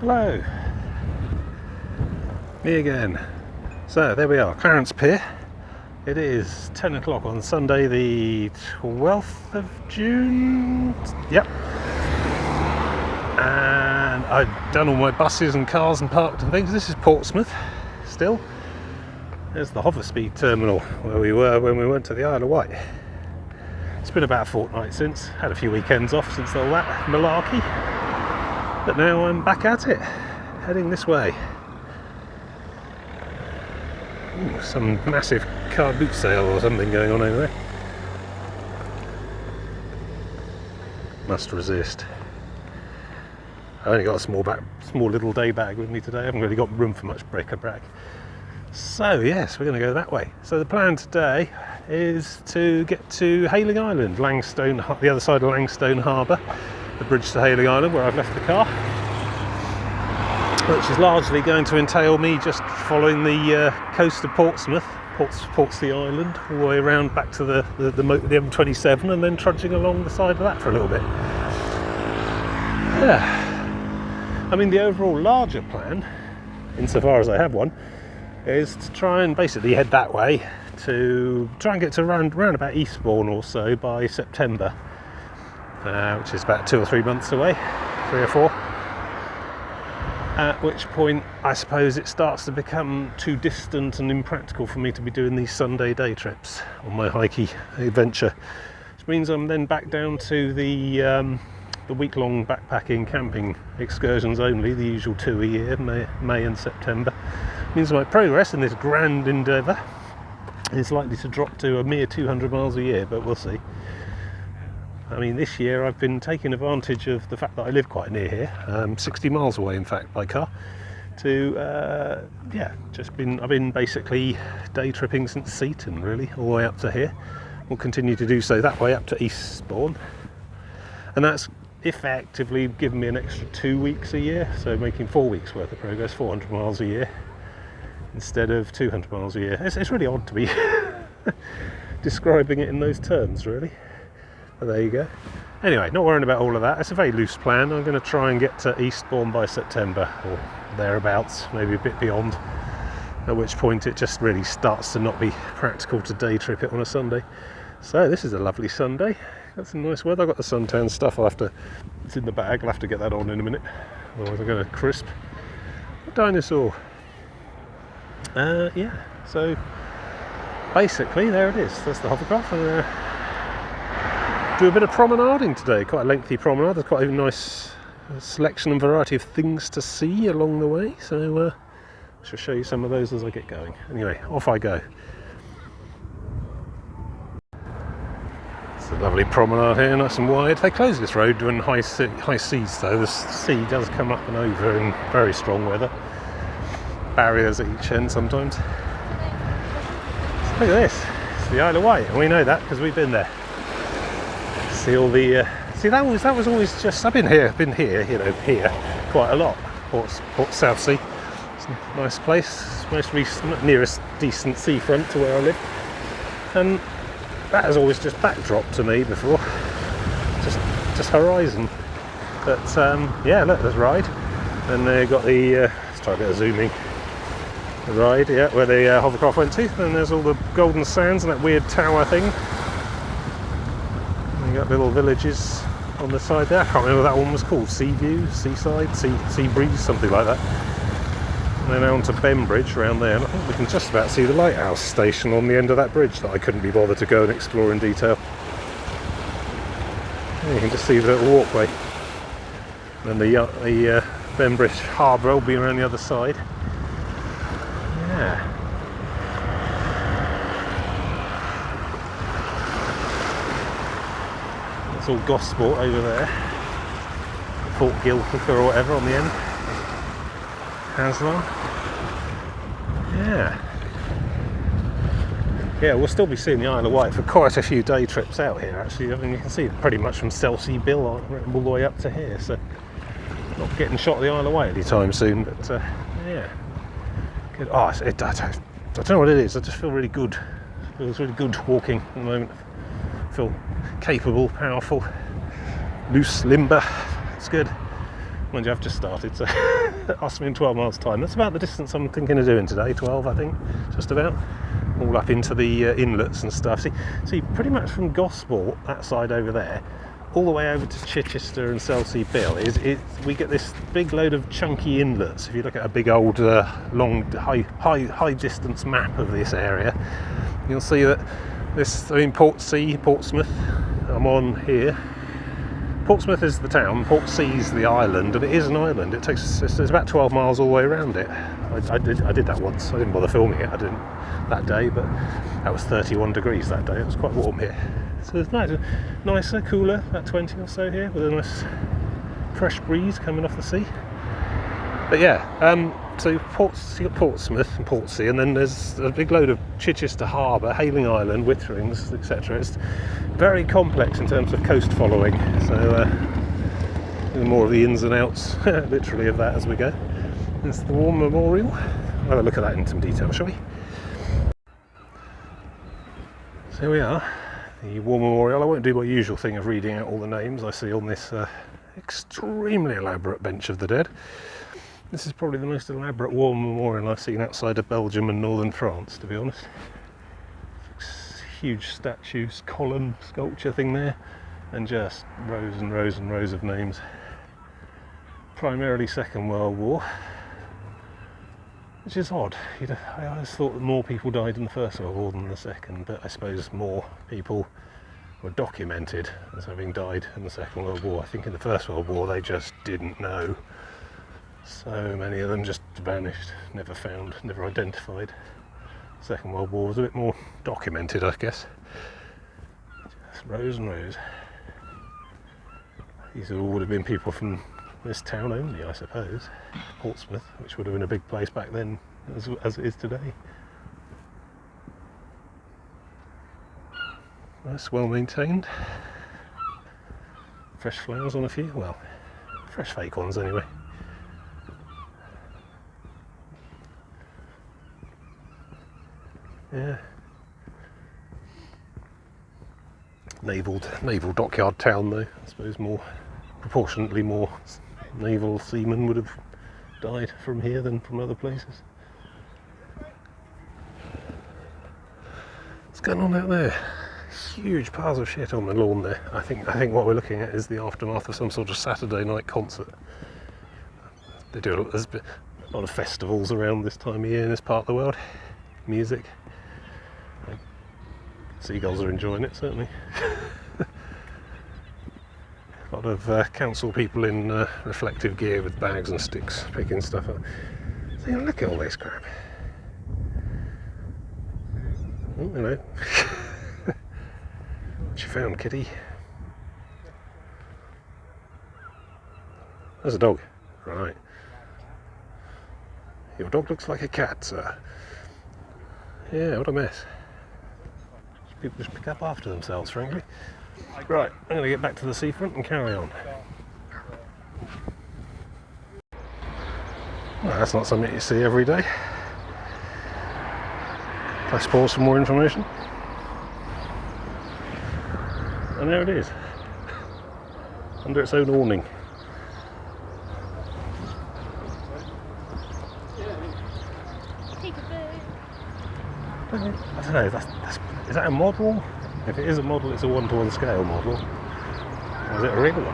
Hello, me again. So there we are, Clarence Pier. It is 10 o'clock on Sunday the 12th of June. Yep. And I've done all my buses and cars and parked and things. This is Portsmouth still. There's the Hoverspeed terminal where we were when we went to the Isle of Wight. It's been about a fortnight since, had a few weekends off since all that malarkey. But now I'm back at it, heading this way. Ooh, some massive car boot sale or something going on over there. Must resist. I only got a small little day bag with me today. I haven't really got room for much bric-a-brac. So yes, we're going to go that way. So the plan today is to get to Hayling Island, Langstone, the other side of Langstone Harbour, the bridge to Hayling Island where I've left the car, which is largely going to entail me just following the coast of Portsmouth, Portsea Island, all the way around back to the M27 and then trudging along the side of that for a little bit. Yeah, I mean the overall larger plan, insofar as I have one, is to try and basically head that way to try and get to around about Eastbourne or so by September, which is about 2 or 3 months away, 3 or 4. At which point I suppose it starts to become too distant and impractical for me to be doing these Sunday day trips on my hikey adventure, which means I'm then back down to the week-long backpacking camping excursions only, the usual 2 a year, May and September. Means my progress in this grand endeavour is likely to drop to a mere 200 miles a year, but we'll see. I mean, this year I've been taking advantage of the fact that I live quite near here, 60 miles away in fact by car, to I've been basically day tripping since Seaton really, all the way up to here. We'll continue to do so that way up to Eastbourne, and that's effectively given me an extra 2 weeks a year, so making 4 weeks worth of progress, 400 miles a year instead of 200 miles a year. It's really odd to be describing it in those terms really. But there you go. Anyway, not worrying about all of that. It's a very loose plan. I'm going to try and get to Eastbourne by September or thereabouts, maybe a bit beyond, at which point it just really starts to not be practical to day trip it on a Sunday. So this is a lovely Sunday. Got some nice weather. I've got the suntan stuff. It's in the bag. I'll have to get that on in a minute, otherwise I'm going to crisp. A dinosaur. So basically there it is. That's the hovercraft. I'm going to do a bit of promenading today. Quite a lengthy promenade. There's quite a nice selection and variety of things to see along the way. So I shall show you some of those as I get going. Anyway, off I go. It's a lovely promenade here, nice and wide. They close this road during high seas though. The sea does come up and over in very strong weather. Barriers at each end sometimes. So look at this. It's the Isle of Wight, and we know that because we've been there. See all the that was always just I've been here here quite a lot. Port Southsea. It's a nice place. It's nearest decent seafront to where I live, and that has always just backdropped to me before, just horizon. But yeah, look, there's Ride, and they've got the let's try a bit of zooming. The Ride, yeah, where the hovercraft went to. Then there's all the golden sands and that weird tower thing. You got little villages on the side there. I can't remember what that one was called. Sea View, Seaside, Sea Breeze, something like that. And then on to Bembridge around there. And I think we can just about see the lighthouse station on the end of that bridge that I couldn't be bothered to go and explore in detail. Yeah, you can just see the little walkway. And the Bembridge Harbour will be around the other side. Yeah. It's all Gosport over there. Fort Gilphick or whatever on the end. Haslam. Yeah, we'll still be seeing the Isle of Wight for quite a few day trips out here actually. I mean, you can see pretty much from Southsea Bill all the way up to here, so not getting shot at the Isle of Wight anytime soon, but yeah. Good. Oh, I don't know what it is, I just feel really good. It feels really good walking at the moment. Feel capable, powerful, loose, limber. It's good. Mind you, I've just started, so ask me in 12 miles time. That's about the distance I'm thinking of doing today, 12 I think, just about. All up into the inlets and stuff. See, pretty much from Gosport, that side over there, all the way over to Chichester and Southsea Bill, we get this big load of chunky inlets. If you look at a big old, long, high distance map of this area, you'll see that Portsea, Portsmouth, I'm on here. Portsmouth is the town, Portsea's the island, and it is an island. It's about 12 miles all the way around it. I did that once. I didn't bother filming it. I didn't that day, but that was 31 degrees that day. It was quite warm here. So it's nicer, cooler, about 20 or so here, with a nice fresh breeze coming off the sea. But yeah, so Portsmouth and Portsea, and then there's a big load of Chichester Harbour, Hayling Island, Witherings, etc. It's very complex in terms of coast following, so more of the ins and outs, literally, of that as we go. There's the War Memorial. We'll have a look at that in some detail, shall we? So here we are, the War Memorial. I won't do my usual thing of reading out all the names I see on this extremely elaborate bench of the dead. This is probably the most elaborate war memorial I've seen outside of Belgium and northern France, to be honest. Huge statues, column, sculpture thing there, and just rows and rows and rows of names. Primarily Second World War, which is odd. I always thought that more people died in the First World War than the Second, but I suppose more people were documented as having died in the Second World War. I think in the First World War they just didn't know. So many of them just vanished, never found, never identified. Second World War was a bit more documented, I guess. Just rows and rows. These all would have been people from this town only, I suppose. Portsmouth, which would have been a big place back then, as it is today. Nice, well maintained. Fresh flowers on a few, well, fresh fake ones anyway. Yeah. Naval dockyard town though, I suppose proportionately more naval seamen would have died from here than from other places. What's going on out there? Huge piles of shit on the lawn there. I think what we're looking at is the aftermath of some sort of Saturday night concert. There's a lot of festivals around this time of year in this part of the world. Music. Seagulls are enjoying it, certainly. A lot of council people in reflective gear with bags and sticks picking stuff up. So look at all this crap. Oh, hello. What you found, kitty? There's a dog. Right. Your dog looks like a cat, sir. Yeah, what a mess. People just pick up after themselves, frankly. Right, I'm going to get back to the seafront and carry on. Well, that's not something you see every day. Press pause for more information. And there it is, under its own awning. I don't know, is that a model? If it is a model, it's a 1-to-1 scale model. Or is it a real one?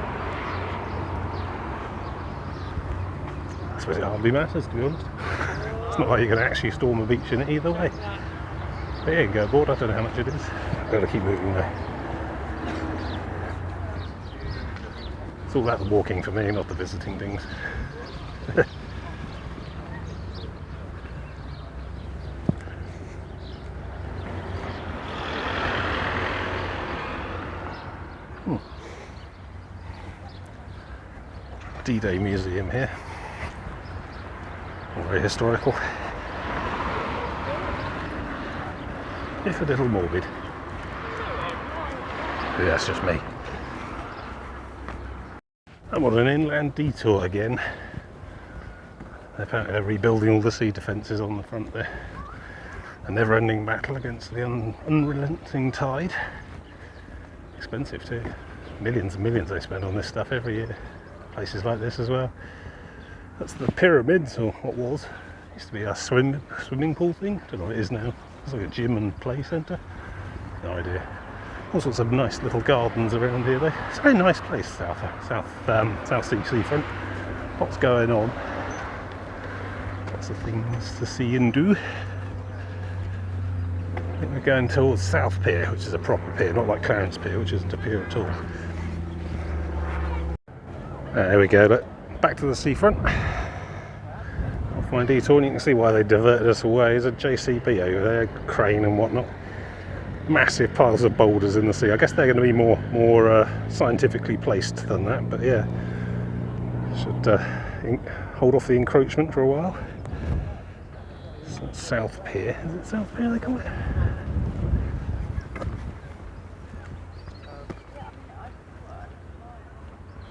I suppose it hardly matters, to be honest. It's not like you can actually storm a beach in it either way. But yeah, you can go aboard, I don't know how much it is. I've got to keep moving though. It's all about the walking for me, not the visiting things. D-Day Museum here. Very historical. If a little morbid. But that's just me. I'm on an inland detour again. Apparently they're rebuilding all the sea defences on the front there. A never-ending battle against the unrelenting tide. Expensive too. Millions and millions they spend on this stuff every year. places like this as well. That's the Pyramids, or what was. Used to be a swimming pool thing. Don't know what it is now. It's like a gym and play centre. No idea. All sorts of nice little gardens around here though. It's a very nice place, Southsea seafront. Lots going on. Lots of things to see and do. I think we're going towards South Pier, which is a proper pier, not like Clarence Pier, which isn't a pier at all. There we go, look. Back to the seafront. Off my detour, and you can see why they diverted us away. There's a JCB over there, crane and whatnot. Massive piles of boulders in the sea. I guess they're going to be more scientifically placed than that, but yeah. Should hold off the encroachment for a while. So that's South Pier. Is it South Pier they call it?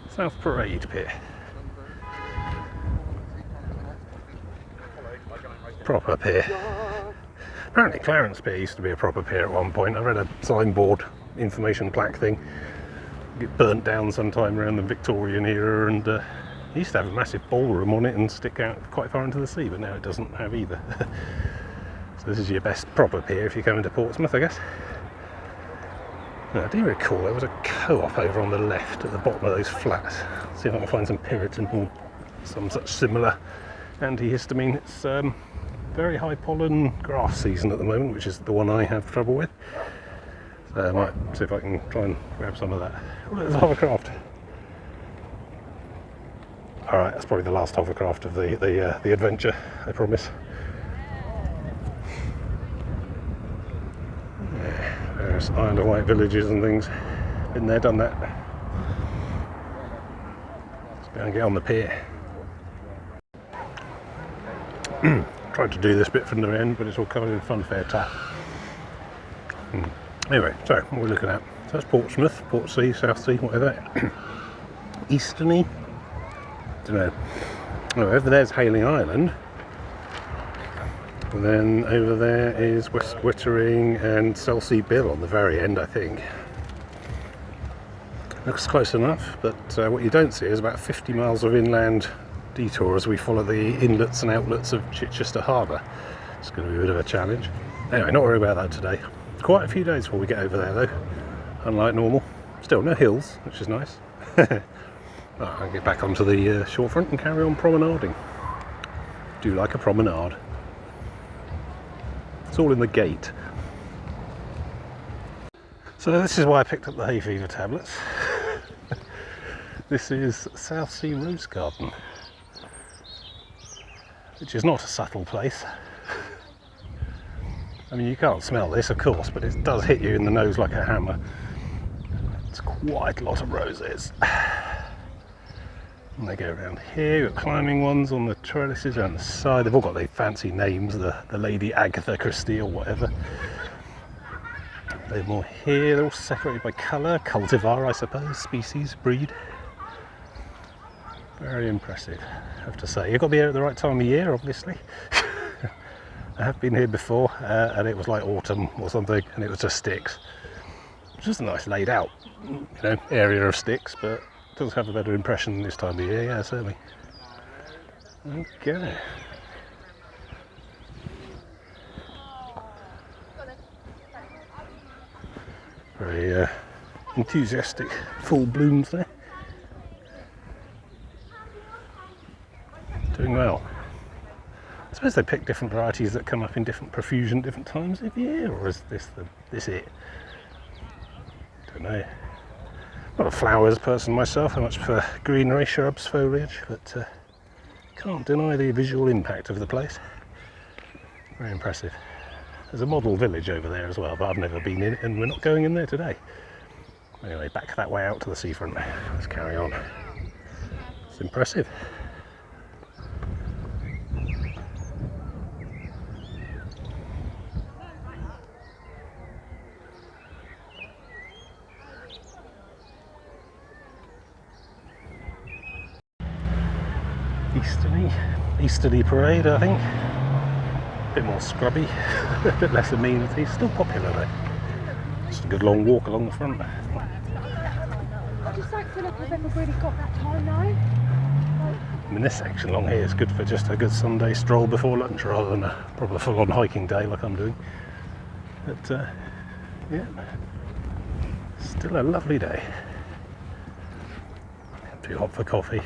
South Parade Pier. Proper pier. Apparently Clarence Pier used to be a proper pier at one point. I read a signboard information plaque thing. Get burnt down sometime around the Victorian era, and it used to have a massive ballroom on it and stick out quite far into the sea, but now it doesn't have either. So this is your best proper pier if you come into Portsmouth, I guess. Now, I do recall there was a co-op over on the left at the bottom of those flats. See if I can find some Piriton or some such similar antihistamine. It's very high pollen grass season at the moment, which is the one I have trouble with. So I might see if I can try and grab some of that. Oh, there's a hovercraft. Alright, that's probably the last hovercraft of the adventure, I promise. Yeah, there's Iron and White villages and things. Been there, done that. Let's go and get on the pier. Tried to do this bit from the end, but it's all covered in funfair tat. Anyway, so what are we looking at? So that's Portsmouth, Portsea, Southsea, whatever. Easterny? Don't know. Oh, over there's Hayling Island. And then over there is West Wittering and Southsea Bill on the very end, I think. Looks close enough, but what you don't see is about 50 miles of inland detour as we follow the inlets and outlets of Chichester Harbour. It's going to be a bit of a challenge. Anyway, not worry about that today. Quite a few days before we get over there though, unlike normal. Still no hills, which is nice. I'll get back onto the shorefront and carry on promenading. Do like a promenade. It's all in the gate. So this is why I picked up the hay fever tablets. This is Southsea Rose Garden, which is not a subtle place. I mean, you can't smell this, of course, but it does hit you in the nose like a hammer. It's quite a lot of roses. And they go around here. You've got climbing ones on the trellises around the side. They've all got their fancy names, the Lady Agatha Christie or whatever. They're more here. They're all separated by colour, cultivar, I suppose, species, breed. Very impressive, I have to say. You've got to be here at the right time of year, obviously. I have been here before, and it was like autumn or something, and it was just sticks. It's just a nice laid out, area of sticks, but it does have a better impression this time of year, yeah, certainly. Okay. Very enthusiastic full blooms there. Doing well. I suppose they pick different varieties that come up in different profusion, different times of year, or is this it? Don't know. Not a flowers person myself. I much prefer greenery, shrubs, foliage, but can't deny the visual impact of the place. Very impressive. There's a model village over there as well, but I've never been in it, and we're not going in there today. Anyway, back that way out to the seafront. Let's carry on. It's impressive. Easterly parade, I think. A bit more scrubby, a bit less amenity. Still popular though. Just a good long walk along the front. I just don't feel like I've ever really got that time now. I mean, this section along here is good for just a good Sunday stroll before lunch rather than a proper full-on hiking day like I'm doing. But yeah, still a lovely day. Too hot for coffee.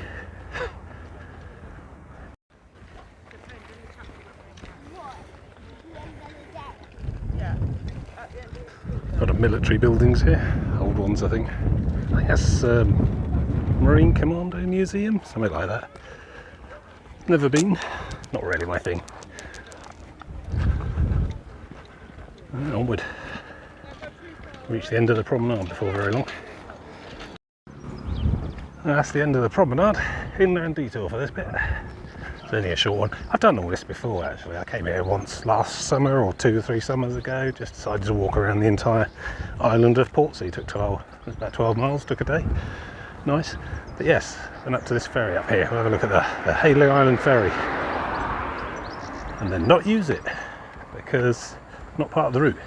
A lot of military buildings here, old ones I think. I think that's Marine Commando Museum, something like that. Never been, not really my thing. And onward. Reach the end of the promenade before very long. And that's the end of the promenade. Inland detour for this bit. It's only a short one. I've done all this before actually. I came here once last summer or 2 or 3 summers ago. Just decided to walk around the entire island of Portsea. It took about 12 miles, took a day. Nice. But yes, went up to this ferry up here. We'll have a look at the Hayling Island ferry. And then not use it because not part of the route.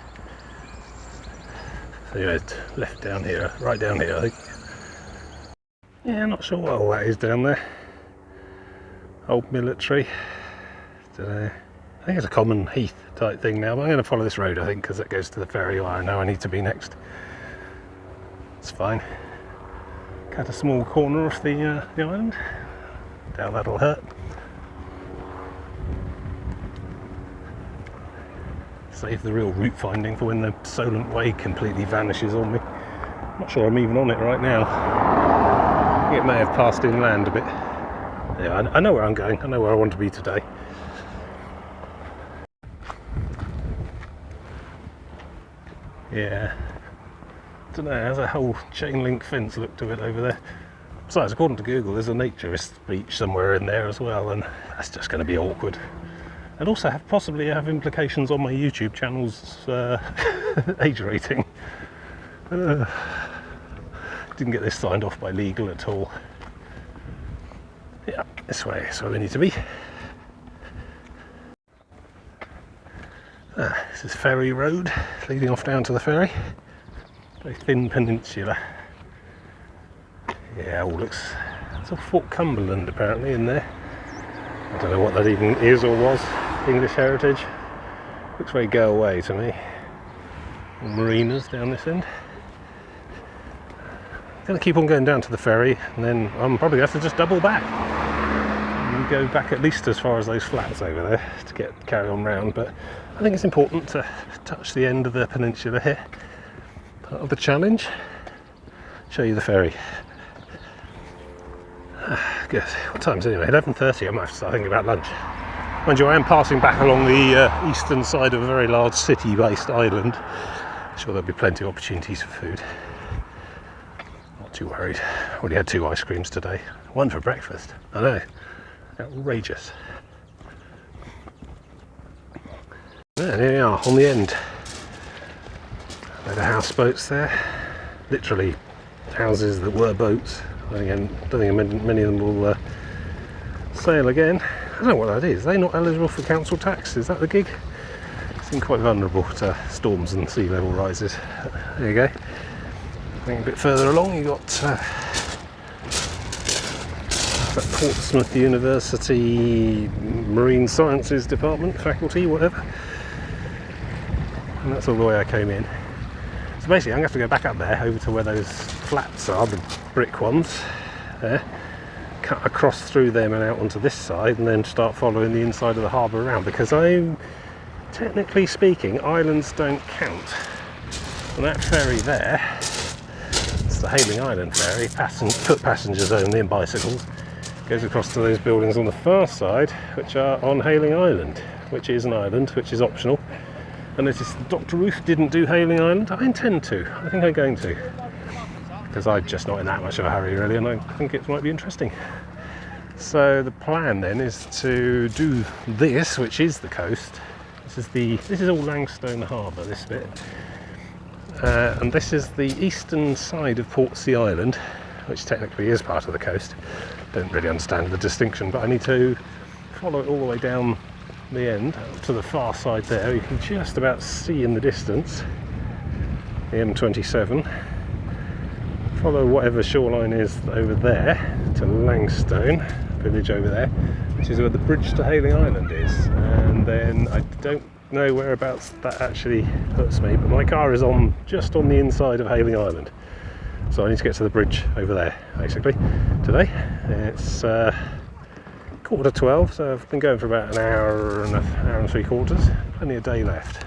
So yeah, it's left down here, right down here I think. Yeah, not sure what all that is down there. Old military. Dunno. I think it's a common heath type thing now, but I'm going to follow this road I think because it goes to the ferry where I know I need to be next. It's fine. Cut a small corner off the island. Doubt that'll hurt. Save the real route finding for when the Solent Way completely vanishes on me. I'm not sure I'm even on it right now. I think it may have passed inland a bit. Yeah, I know where I'm going. I know where I want to be today. Yeah. I don't know, how's a whole chain link fence look to it over there? Besides, according to Google, there's a naturist beach somewhere in there as well, and that's just going to be awkward. And also possibly have implications on my YouTube channel's age rating. Didn't get this signed off by legal at all. Yeah, this way, that's where we need to be. This is Ferry Road, leading off down to the ferry. Very thin peninsula. Yeah, all looks... It's a Fort Cumberland apparently in there. I don't know what that even is or was. English heritage. Looks very go away to me. Marinas down this end. I'm going to keep on going down to the ferry and then I'm probably going to have to just double back. And go back at least as far as those flats over there to carry on round, but I think it's important to touch the end of the peninsula here. Part of the challenge. Show you the ferry. Good. What time's it anyway? 11:30. I might have to start thinking about lunch. Mind you, I am passing back along the eastern side of a very large city-based island. I'm sure there'll be plenty of opportunities for food. Not too worried. Already had 2 ice creams today. 1 for breakfast. I know. Outrageous. And here we are on the end. Load of houseboats there. Literally houses that were boats. I don't think many of them will sail again. I don't know what that is. Are they not eligible for council tax? Is that the gig? Seem quite vulnerable to storms and sea level rises. There you go. I think a bit further along you got that Portsmouth University Marine Sciences Department, faculty, whatever. And that's all the way I came in. So basically I'm going to have to go back up there over to where those flats are, the brick ones there. Cut across through them and out onto this side and then start following the inside of the harbour around, because technically speaking, islands don't count. And that ferry there, it's the Hayling Island ferry, foot passengers only and bicycles, goes across to those buildings on the far side, which are on Hayling Island, which is an island, which is optional. And notice Dr. Ruth didn't do Hayling Island. I intend to. I think I'm going to. Because I'm just not in that much of a hurry really, and I think it might be interesting. So the plan then is to do this, which is the coast. This is all Langstone Harbour, this bit. And this is the eastern side of Portsea Island, which technically is part of the coast. Don't really understand the distinction, but I need to follow it all the way down the end up to the far side there. You can just about see in the distance the M27. Follow whatever shoreline is over there to Langstone, village over there, which is where the bridge to Hayling Island is. And then I don't know whereabouts that actually puts me, but my car is just on the inside of Hayling Island, so I need to get to the bridge over there basically today. It's 11:45, so I've been going for about an hour and 3/4. Plenty of day left.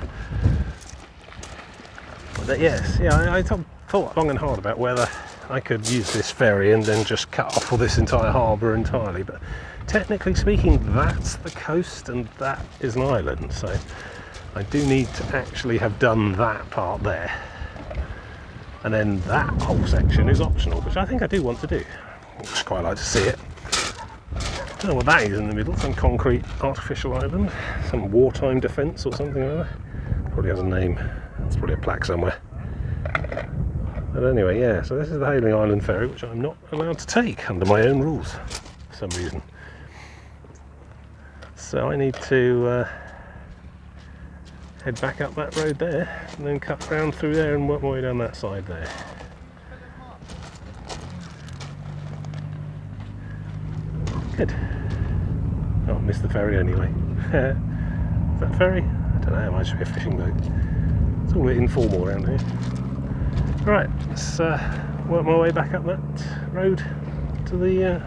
But yes, yeah, I thought long and hard about whether I could use this ferry and then just cut off all this entire harbour entirely, but technically speaking that's the coast and that is an island, so I do need to actually have done that part there, and then that whole section is optional, which I think I do want to do. I'd just quite like to see it. Don't know what that is in the middle, some concrete artificial island, some wartime defence or something like that. Probably has a name, it's probably a plaque somewhere. But anyway, yeah, so this is the Hayling Island ferry, which I'm not allowed to take under my own rules for some reason. So I need to head back up that road there and then cut round through there and work my way down that side there. Good. Oh, I missed the ferry anyway. Is that ferry? I don't know, it might just be a fishing boat. It's all a bit informal around here. Right, let's work my way back up that road to the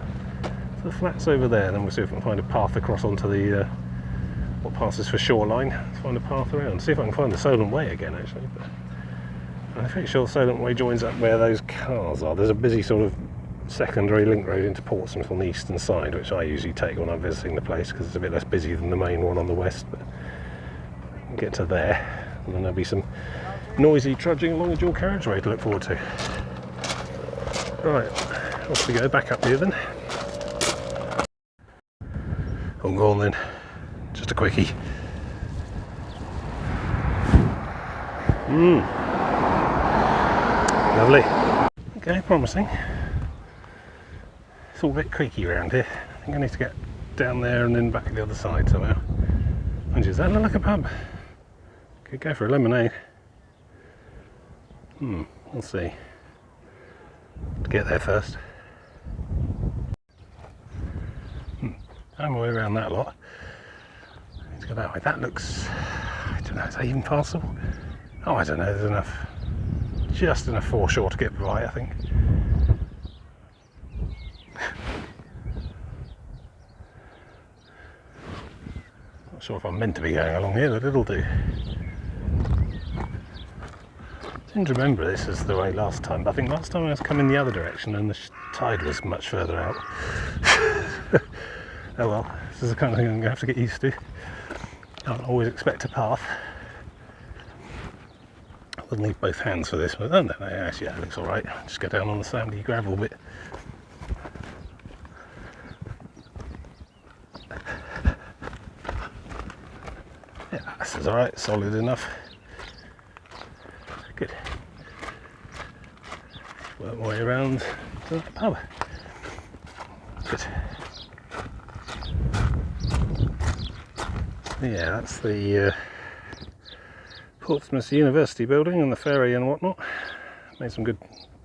flats over there, then we'll see if we can find a path across onto the what passes for shoreline. Let's find a path around. See if I can find the Solent Way again actually. But I'm pretty sure the Solent Way joins up where those cars are. There's a busy sort of secondary link road into Portsmouth on the eastern side, which I usually take when I'm visiting the place because it's a bit less busy than the main one on the west. But get to there, and then there'll be some noisy trudging along the dual carriageway to look forward to. Right, off we go, back up here then. Oh, go on then, just a quickie. Lovely. Okay, promising. It's all a bit creaky around here. I think I need to get down there and then back the other side somehow. And does that look like a pub? Could go for a lemonade. We'll see. Get there first. I'm my way around that lot. Let's go that way. That looks, I don't know, is that even passable? Oh, I don't know, there's enough, just enough foreshore to get by, I think. Not sure if I'm meant to be going along here, but it'll do. I seem to remember this is the way last time, but I think last time I was coming the other direction and the tide was much further out. Oh well, this is the kind of thing I'm going to have to get used to. Can't always expect a path. I wouldn't need both hands for this, but no, actually that looks alright. Just go down on the sandy gravel bit. Yeah, this is alright, solid enough. Good. Work my way around to that pub. Good. Yeah, that's the Portsmouth University building and the ferry and whatnot. Made some good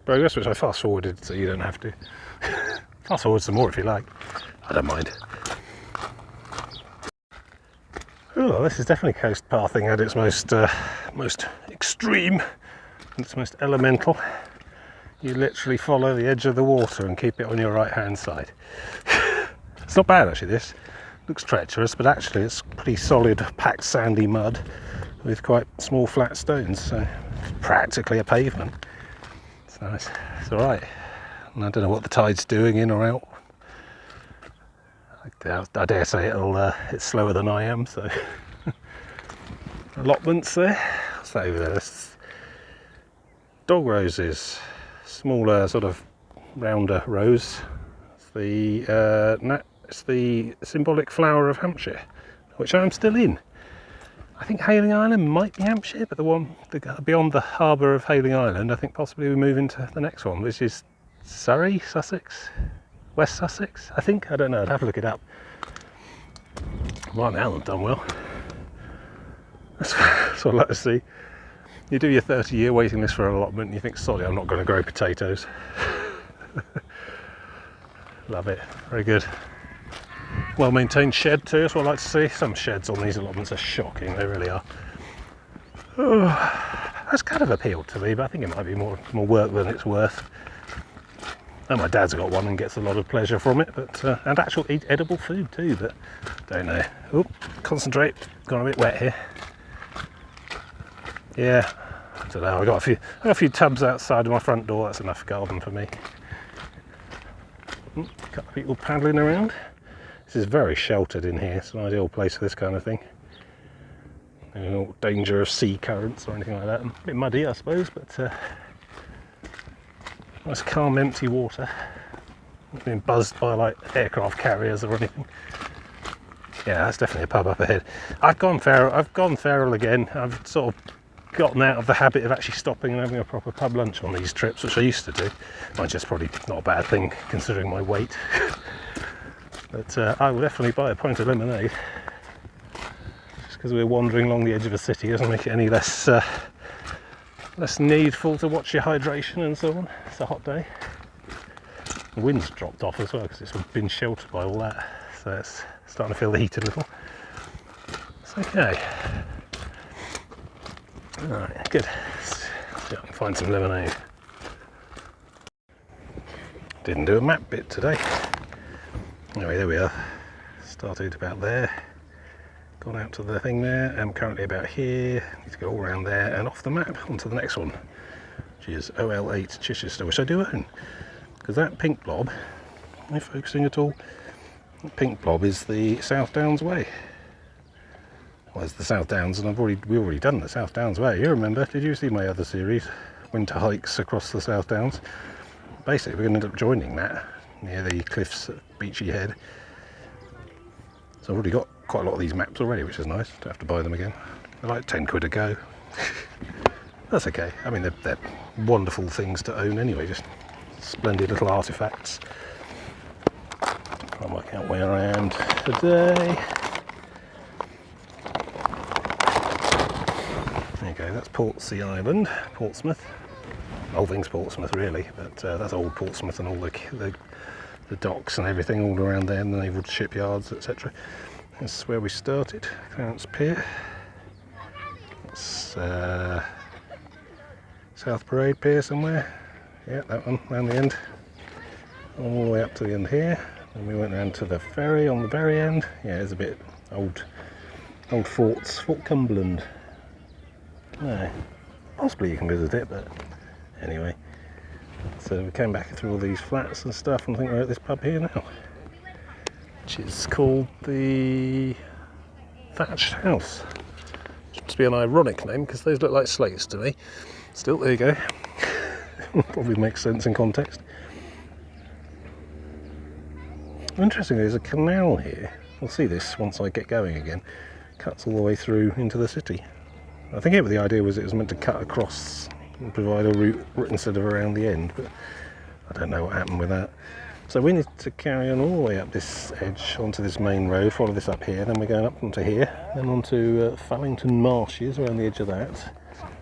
progress, which I fast forwarded so you don't have to. Fast forward some more if you like. I don't mind. Oh, this is definitely coast pathing at its most extreme and its most elemental. You literally follow the edge of the water and keep it on your right hand side. It's not bad actually, this. Looks treacherous, but actually it's pretty solid packed sandy mud with quite small flat stones, so it's practically a pavement. It's nice, it's alright. And I don't know what the tide's doing, in or out. I dare say it's slower than I am, so. Allotments there. What's that over there? That's dog roses, smaller sort of rounder rose. It's the symbolic flower of Hampshire, which I'm still in. I think Hayling Island might be Hampshire, but the one beyond the harbour of Hayling Island, I think possibly we move into the next one, which is Surrey, Sussex, West Sussex, I think. I don't know, I'd have to look it up. Right now I've done well. That's what I'd like to see. You do your 30-year waiting list for an allotment and you think, sorry, I'm not going to grow potatoes. Love it, very good. well maintained shed too, that's what I like to see. Some sheds on these allotments are shocking, they really are. Oh, that's kind of appealed to me, but I think it might be more work than it's worth. And my dad's got one and gets a lot of pleasure from it, but and actual edible food too, but don't know. Oh, concentrate, got a bit wet here. Yeah, I don't know, I got a few tubs outside of my front door, that's enough garden for me. A couple of people paddling around. This is very sheltered in here, it's an ideal place for this kind of thing. No danger of sea currents or anything like that. A bit muddy I suppose, but nice calm empty water. Not being buzzed by like aircraft carriers or anything. Yeah, that's definitely a pub up ahead. I've gone feral again. I've sort of gotten out of the habit of actually stopping and having a proper pub lunch on these trips, which I used to do. Mind just probably not a bad thing considering my weight. But I will definitely buy a pint of lemonade. Just because we're wandering along the edge of a city doesn't make it any less needful to watch your hydration and so on. It's a hot day. The wind's dropped off as well because it's been sheltered by all that, so it's starting to feel the heat a little. It's okay. Alright, good. Let's see if I can find some lemonade. Didn't do a map bit today. Anyway, there we are. Started about there. Gone out to the thing there. I'm currently about here. Need to go all around there and off the map onto the next one, which is OL8 Chichester, which I do own. Because that pink blob, am I focusing at all? That pink blob is the South Downs Way. Well, it's the South Downs, and we've already done the South Downs Way. You remember? Did you see my other series, Winter Hikes Across the South Downs? Basically, we're going to end up joining that near the cliffs at Beachy Head. So I've already got quite a lot of these maps already, which is nice. Don't have to buy them again. They're like 10 quid a go. That's okay. I mean, they're wonderful things to own anyway. Just splendid little artifacts. I'll work out where I am today. There you go, that's Portsea Island, Portsmouth. Whole thing's Portsmouth really, but that's old Portsmouth and all the docks and everything all around there, and the naval shipyards, etc. This is where we started, Clarence Pier. It's South Parade Pier somewhere. Yeah, that one, around the end. All the way up to the end here. And we went round to the ferry on the very end. Yeah, it's a bit old forts, Fort Cumberland. No, possibly you can visit it, but anyway. So we came back through all these flats and stuff, and I think we're at this pub here now, which is called the Thatched House. Which must be an ironic name because those look like slates to me. Still, there you go. Probably makes sense in context. Interestingly, there's a canal here. We'll see this once I get going again. Cuts all the way through into the city. I think the idea was it was meant to cut across and provide a route instead of around the end, but I don't know what happened with that. So we need to carry on all the way up this edge onto this main road, follow this up here, then we're going up onto here, then onto Farlington Marshes around the edge of that,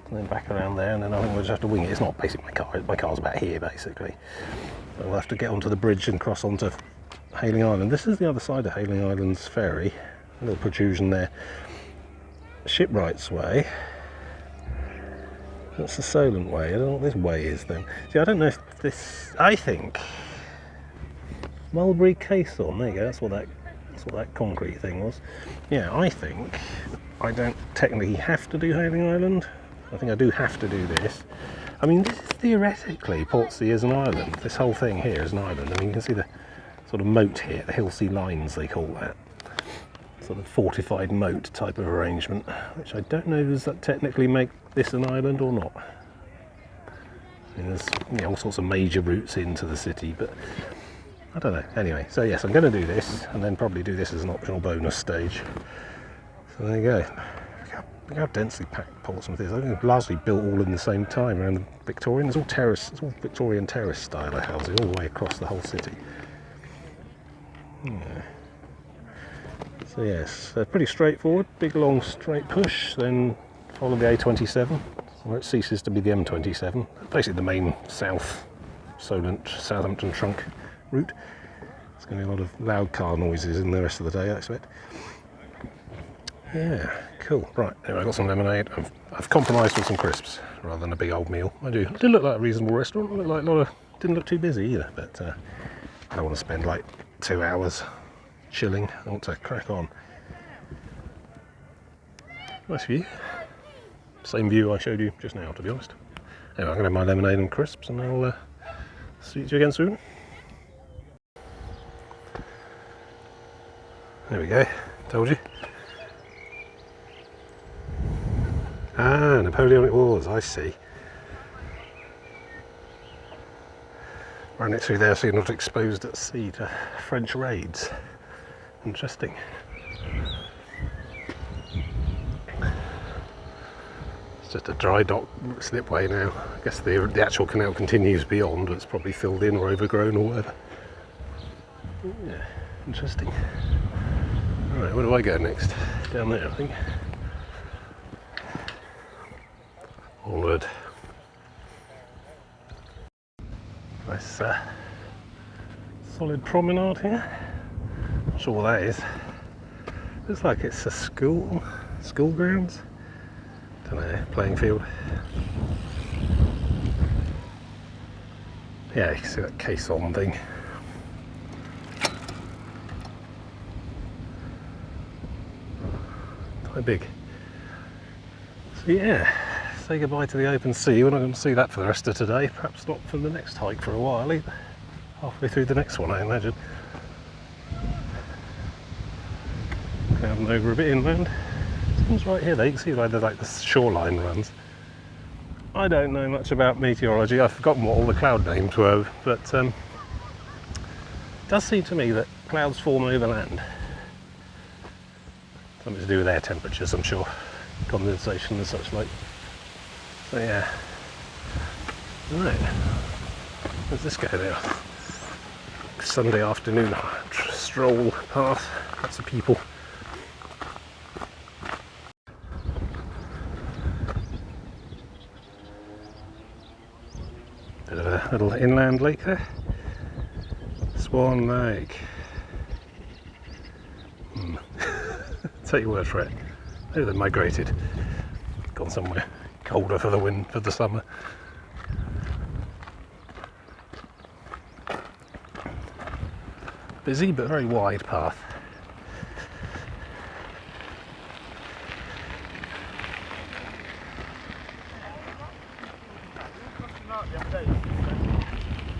and then back around there, and then I think we'll just have to wing it. It's not basically my car's about here basically. But we'll have to get onto the bridge and cross onto Hayling Island. This is the other side of Hayling Island's ferry, a little protrusion there. Shipwright's Way. That's the Solent Way. I don't know what this way is then. See, I don't know if this. I think Mulberry Caisson. There you go. That's what that concrete thing was. Yeah, I think I don't technically have to do Hayling Island. I think I do have to do this. I mean, this is theoretically Portsea is an island. This whole thing here is an island. I mean, you can see the sort of moat here, the Hillsea lines they call that. Sort of fortified moat type of arrangement, which I don't know, does that technically make this an island or not? I mean, there's all sorts of major routes into the city, but I don't know. Anyway, so yes, I'm going to do this, and then probably do this as an optional bonus stage. So there you go. Look how densely packed Portsmouth is. I think it's largely built all in the same time around the Victorian. It's all terrace, it's all Victorian terrace style of houses all the way across the whole city. Yeah. So yes, pretty straightforward, big long straight push, then follow the A27, where it ceases to be the M27, basically the main Southampton trunk route. There's going to be a lot of loud car noises in the rest of the day, I expect. Yeah, cool. Right, anyway, I got some lemonade. I've compromised with some crisps rather than a big old meal. I do. It did look like a reasonable restaurant. It looked like a lot of, didn't look too busy either, but I don't want to spend like 2 hours chilling. I want to crack on. Nice view. Same view I showed you just now, to be honest. Anyway, I'm going to have my lemonade and crisps, and I'll see you again soon. There we go. Told you. Ah, Napoleonic Wars, I see. Ran it through there so you're not exposed at sea to French raids. Interesting. It's just a dry dock slipway now. I guess the actual canal continues beyond, but it's probably filled in or overgrown or whatever. Yeah, interesting. Alright, where do I go next? Down there, I think. Onward. Nice solid promenade here. Not sure what that is. Looks like it's a school grounds. Don't know, playing field. Yeah, you can see that caisson thing. Quite big. So yeah, say goodbye to the open sea. We're not going to see that for the rest of today. Perhaps not for the next hike for a while either. Halfway through the next one, I imagine. Clouding over a bit inland. It's right here though, you can see where the shoreline runs. I don't know much about meteorology. I've forgotten what all the cloud names were, but it does seem to me that clouds form over land. Something to do with air temperatures, I'm sure. Condensation and such like. So yeah. Right. Where's this go now? Sunday afternoon stroll path. Lots of people. Bit of a little inland lake there. Swan Lake. Take your word for it. Maybe they've migrated. Gone somewhere colder for the summer. Busy but very wide path.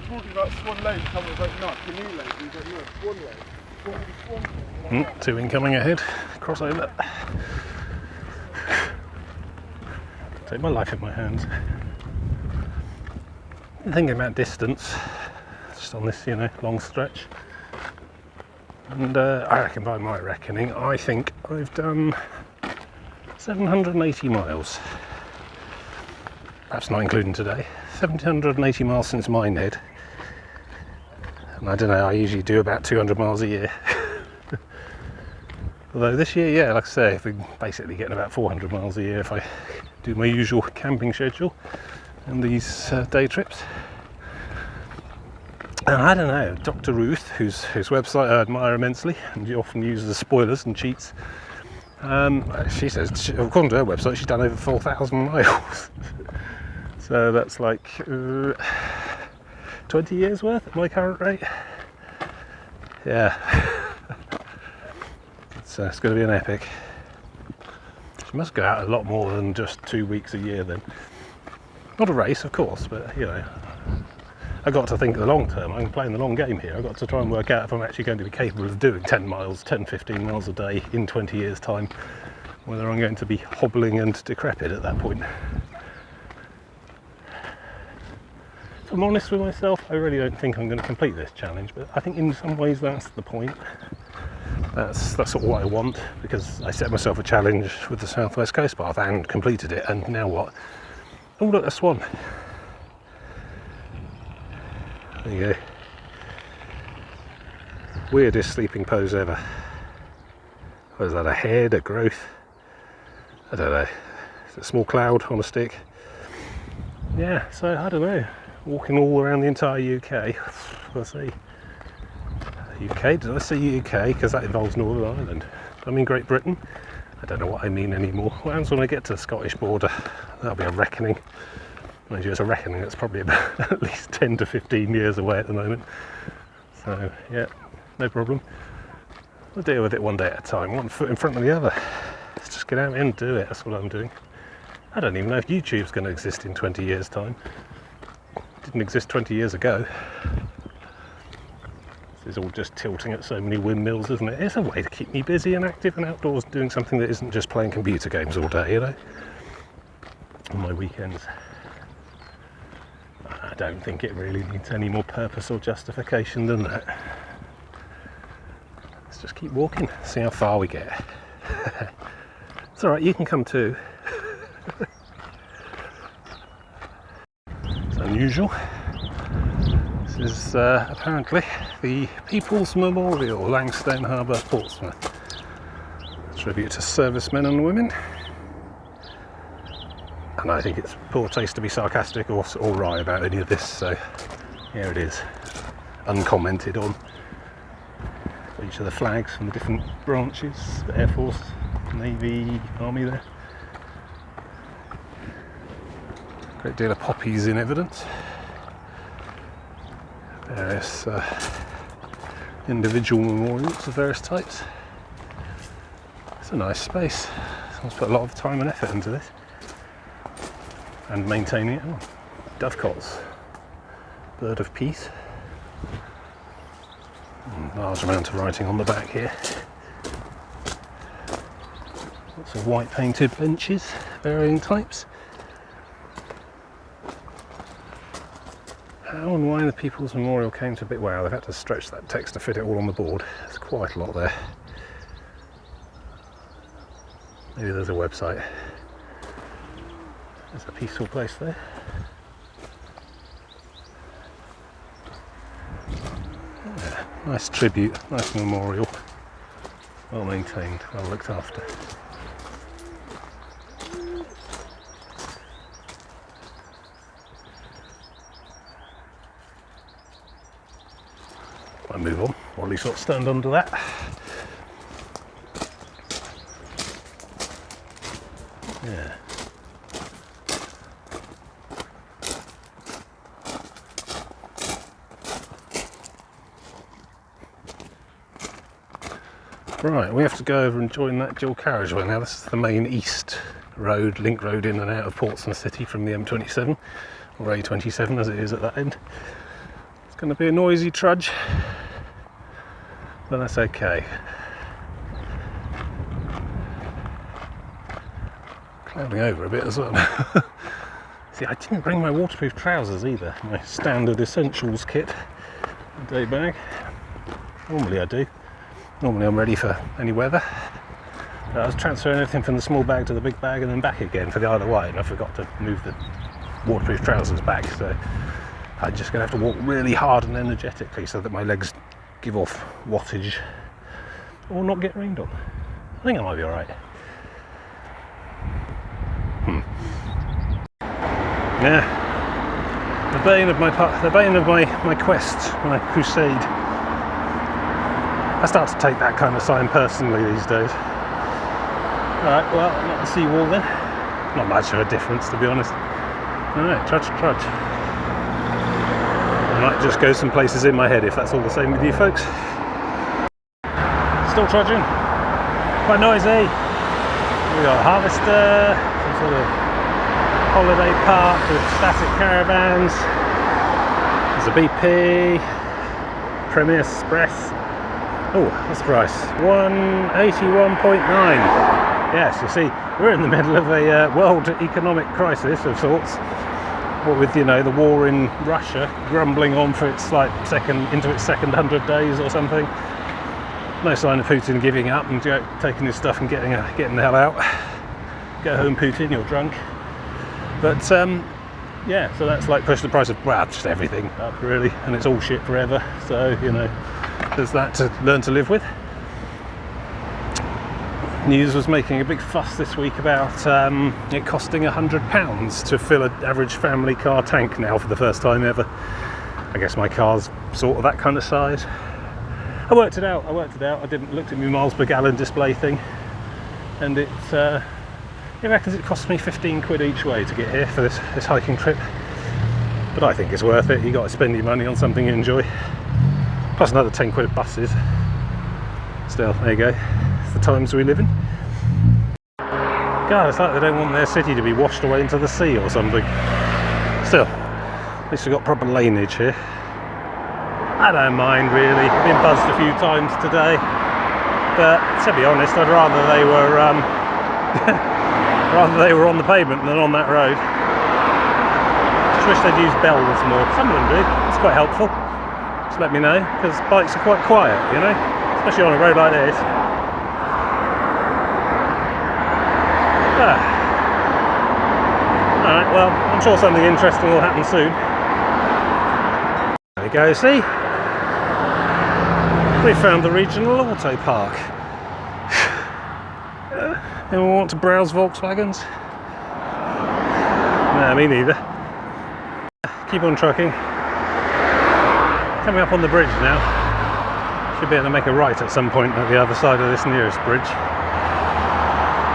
Talking about Swan Lake, coming like not Canoe Lake, he's like, no, Swan Lake. Two incoming ahead, cross over. Take my life in my hands. Thinking about distance, just on this, long stretch. And I reckon, by my reckoning, I think I've done 780 miles. Perhaps not including today. 780 miles since Minehead. And I don't know, I usually do about 200 miles a year. Although this year, yeah, like I say, I've been basically getting about 400 miles a year if I do my usual camping schedule and these day trips. And I don't know, Dr. Ruth, whose website I admire immensely, and she often uses spoilers and cheats, she says, according to her website, she's done over 4,000 miles. So that's like 20 years worth at my current rate. Yeah. So it's going to be an epic. She must go out a lot more than just 2 weeks a year then. Not a race, of course, but I got to think of the long term. I'm playing the long game here. I've got to try and work out if I'm actually going to be capable of doing 10, 15 miles a day in 20 years' time. Whether I'm going to be hobbling and decrepit at that point. If I'm honest with myself, I really don't think I'm going to complete this challenge, but I think in some ways that's the point. That's sort of what I want, because I set myself a challenge with the South West Coast Path and completed it, and now what? Oh look, a swan. There you go. Weirdest sleeping pose ever. Was that a head, a growth? I don't know. Is it a small cloud on a stick? Yeah, so I don't know. Walking all around the entire UK. We'll see. UK, did I say UK? Because that involves Northern Ireland. I mean Great Britain? I don't know what I mean anymore. What happens when I get to the Scottish border? That'll be a reckoning. Mind you, it's a reckoning that's probably about at least 10 to 15 years away at the moment. So, yeah, no problem. We'll deal with it one day at a time, one foot in front of the other. Let's just get out and do it, that's what I'm doing. I don't even know if YouTube's going to exist in 20 years' time. It didn't exist 20 years ago. This is all just tilting at so many windmills, isn't it? It's a way to keep me busy and active and outdoors, doing something that isn't just playing computer games all day, you know? On my weekends. I don't think it really needs any more purpose or justification than that. Let's just keep walking, see how far we get. It's alright, you can come too. It's unusual. This is apparently the People's Memorial, Langstone Harbour, Portsmouth. Tribute to servicemen and women. And I think it's poor taste to be sarcastic or wry about any of this, so here it is, uncommented on. Each of the flags from the different branches, the Air Force, Navy, Army there. Great deal of poppies in evidence. Various individual memorials of various types. It's a nice space. Someone's put a lot of time and effort into this. And maintaining it. Oh, dovecots. Bird of peace. Large amount of writing on the back here. Lots of white painted benches, varying types. How and why the People's Memorial came to be, wow, they've had to stretch that text to fit it all on the board. There's quite a lot there. Maybe there's a website. There's a peaceful place there. Yeah, nice tribute, nice memorial. Well maintained, well looked after. I move on, or at least not stand under that. Yeah. Right, we have to go over and join that dual carriageway now. This is the main east road, link road in and out of Portsmouth City from the M27, or A27 as it is at that end. It's going to be a noisy trudge, but that's okay. Clouding over a bit as well. See, I didn't bring my waterproof trousers either, my standard essentials kit, day bag. Normally I do. Normally I'm ready for any weather. I was transferring everything from the small bag to the big bag and then back again for the either way, and I forgot to move the waterproof trousers back, so I'm just going to have to walk really hard and energetically so that my legs give off wattage or not get rained on. I think I might be alright. Yeah, the bane of my quest, my crusade. I start to take that kind of sign personally these days. Alright, well, not the seawall then. Not much of a difference, to be honest. Alright, trudge. I might just go some places in my head if that's all the same with you folks. Still trudging. Quite noisy. We got a harvester, some sort of holiday park with static caravans. There's a BP, Premier Express. Oh, what's the price? 181.9. Yes, you see, we're in the middle of a world economic crisis of sorts. What with, you know, the war in Russia grumbling on for its into its second 100 days or something. No sign of Putin giving up and taking his stuff and getting the hell out. Go home, Putin, you're drunk. But yeah, so that's like pushed the price of, well, just everything up really, and it's all shit forever. So, you know, there's that to learn to live with. News was making a big fuss this week about it costing £100 to fill an average family car tank now for the first time ever. I guess my car's sort of that kind of size. I worked it out. I didn't looked at my miles per gallon display thing, and it reckons it cost me 15 quid each way to get here for this hiking trip. But I think it's worth it. You got to spend your money on something you enjoy. Plus another 10 quid of buses. Still, there you go. It's the times we live in. God, it's like they don't want their city to be washed away into the sea or something. Still, at least we've got proper laneage here. I don't mind really. I've been buzzed a few times today, but to be honest, I'd rather they were rather they were on the pavement than on that road. Just wish they'd use bells more. Some of them do. It's quite helpful. Just let me know, because bikes are quite quiet, you know, especially on a road like this. Alright, well, I'm sure something interesting will happen soon. There we go, see? We found the regional auto park. Anyone want to browse Volkswagens? No, me neither. Keep on trucking. Coming up on the bridge now. Should be able to make a right at some point at the other side of this nearest bridge.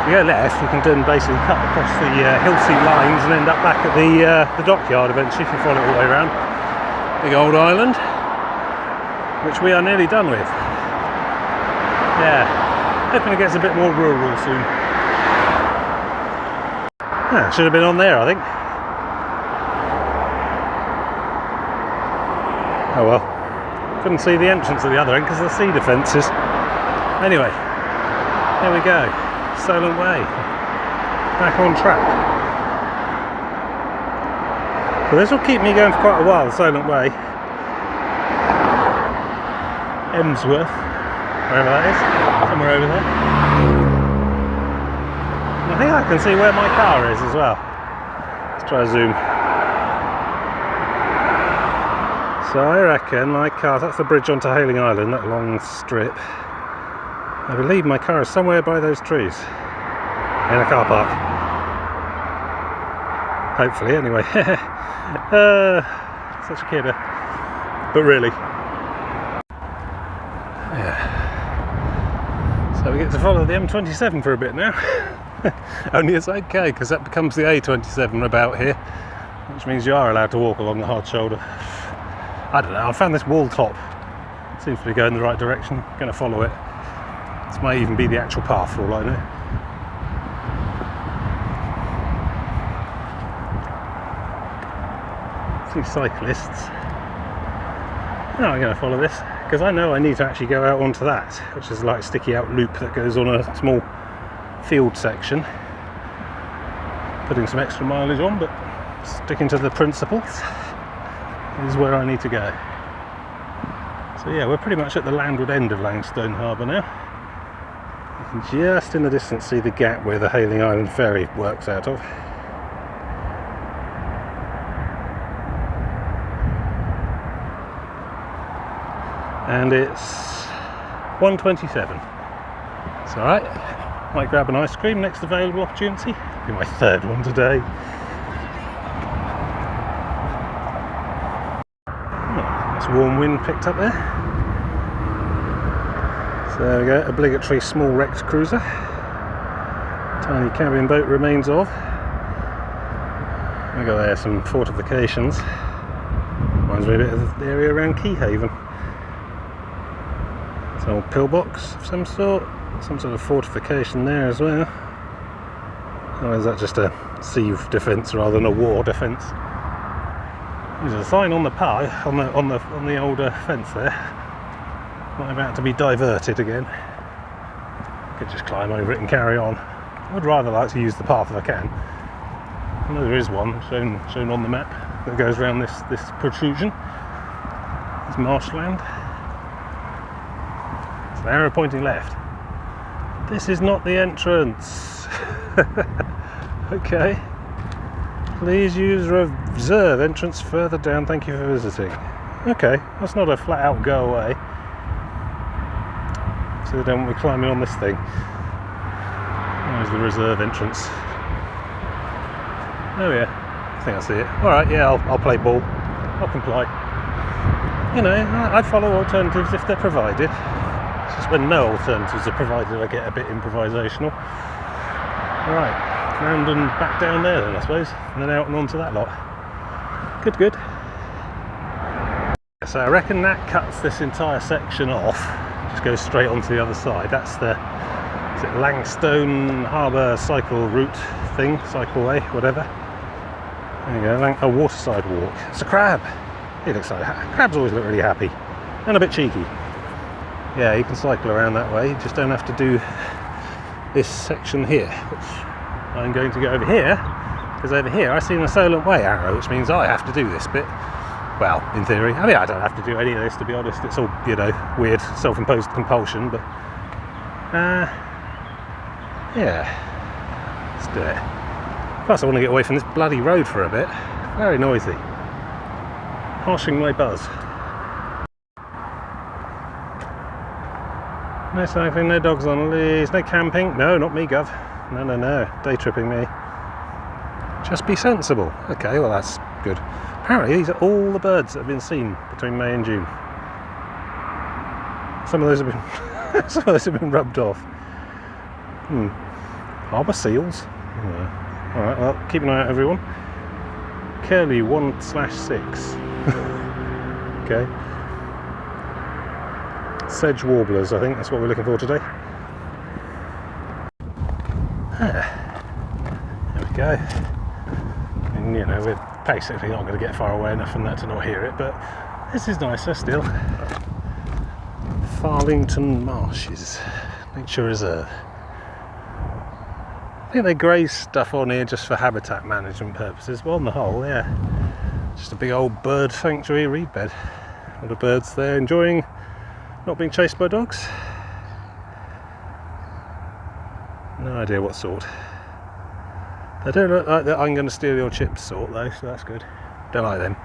If you go left, you can then basically cut across the Hillsea lines and end up back at the dockyard eventually if you follow it all the way around. Big old island, which we are nearly done with. Yeah, hoping it gets a bit more rural soon. Ah, should have been on there, I think. Oh well, couldn't see the entrance at the other end because of the sea defences. Anyway, there we go. Solent Way, back on track. So this will keep me going for quite a while, the Solent Way. Emsworth, wherever that is, somewhere over there. And I think I can see where my car is as well. Let's try to zoom. So I reckon my car, that's the bridge onto Hayling Island, that long strip. I believe my car is somewhere by those trees, in a car park. Hopefully, anyway. Such a kidder. But really. Yeah. So we get to follow the M27 for a bit now. Only it's okay, because that becomes the A27 about here, which means you are allowed to walk along the hard shoulder. I don't know, I found this wall top. Seems to be going the right direction. I'm going to follow it. This might even be the actual path for all I know. See cyclists. No, I'm going to follow this because I know I need to actually go out onto that, which is like a sticky out loop that goes on a small field section. Putting some extra mileage on, but sticking to the principles is where I need to go. So yeah, we're pretty much at the landward end of Langstone Harbour now. You can just in the distance see the gap where the Hayling Island ferry works out of. And it's 1:27. It's alright. Might grab an ice cream next available opportunity. Be my third one today. Nice warm wind picked up there. So there we go, obligatory small wrecked cruiser. Tiny cabin boat remains of. We got there some fortifications. Reminds me a bit of the area around Keyhaven. It's an old pillbox of some sort of fortification there as well. Or is that just a sea defence rather than a war defence? There's a sign on the pie on the older fence there. Not about to be diverted again. Could just climb over it and carry on. I'd rather like to use the path if I can. I know there is one shown on the map that goes around this protrusion. It's Marshland. It's an arrow pointing left. This is not the entrance. Okay. Please use reserve entrance further down. Thank you for visiting. Okay, that's not a flat out go away. So they don't want me climbing on this thing. There's the reserve entrance. Oh yeah, I think I see it. Alright, yeah, I'll play ball. I'll comply. you know, I'd follow alternatives if they're provided. It's just when no alternatives are provided I get a bit improvisational. Right, round and back down there then I suppose, and then out and onto that lot. Good. So I reckon that cuts this entire section off, just goes straight onto the other side. That's the, is it Langstone Harbour cycle route thing, cycleway, whatever. There you go, a waterside walk. It's a crab. He looks like, crabs always look really happy and a bit cheeky. Yeah, you can cycle around that way, you just don't have to do this section here, which I'm going to go over here, because over here I see an Solent Way arrow, which means I have to do this bit. Well, in theory. I mean, I don't have to do any of this, to be honest. It's all, you know, weird self-imposed compulsion, but yeah, let's do it. Plus I want to get away from this bloody road for a bit. Very noisy. Harshing my buzz. No cycling, no dogs on leash, no camping. No, not me, Gov. No. Day tripping me. Just be sensible. Okay, well that's good. Apparently these are all the birds that have been seen between May and June. Some of those have been rubbed off. Harbour seals. Yeah. Alright, well keep an eye out everyone. Curlew 1/6. Okay. Sedge warblers, I think that's what we're looking for today. There we go. And you know, we're basically not going to get far away enough from that to not hear it, but this is nicer still. Farlington Marshes, Nature Reserve. I think they graze stuff on here just for habitat management purposes, but on the whole, yeah, just a big old bird sanctuary reed bed. All the birds there enjoying not being chased by dogs. No idea what sort. They don't look like the I'm going to steal your chips sort though, so that's good. Don't like them.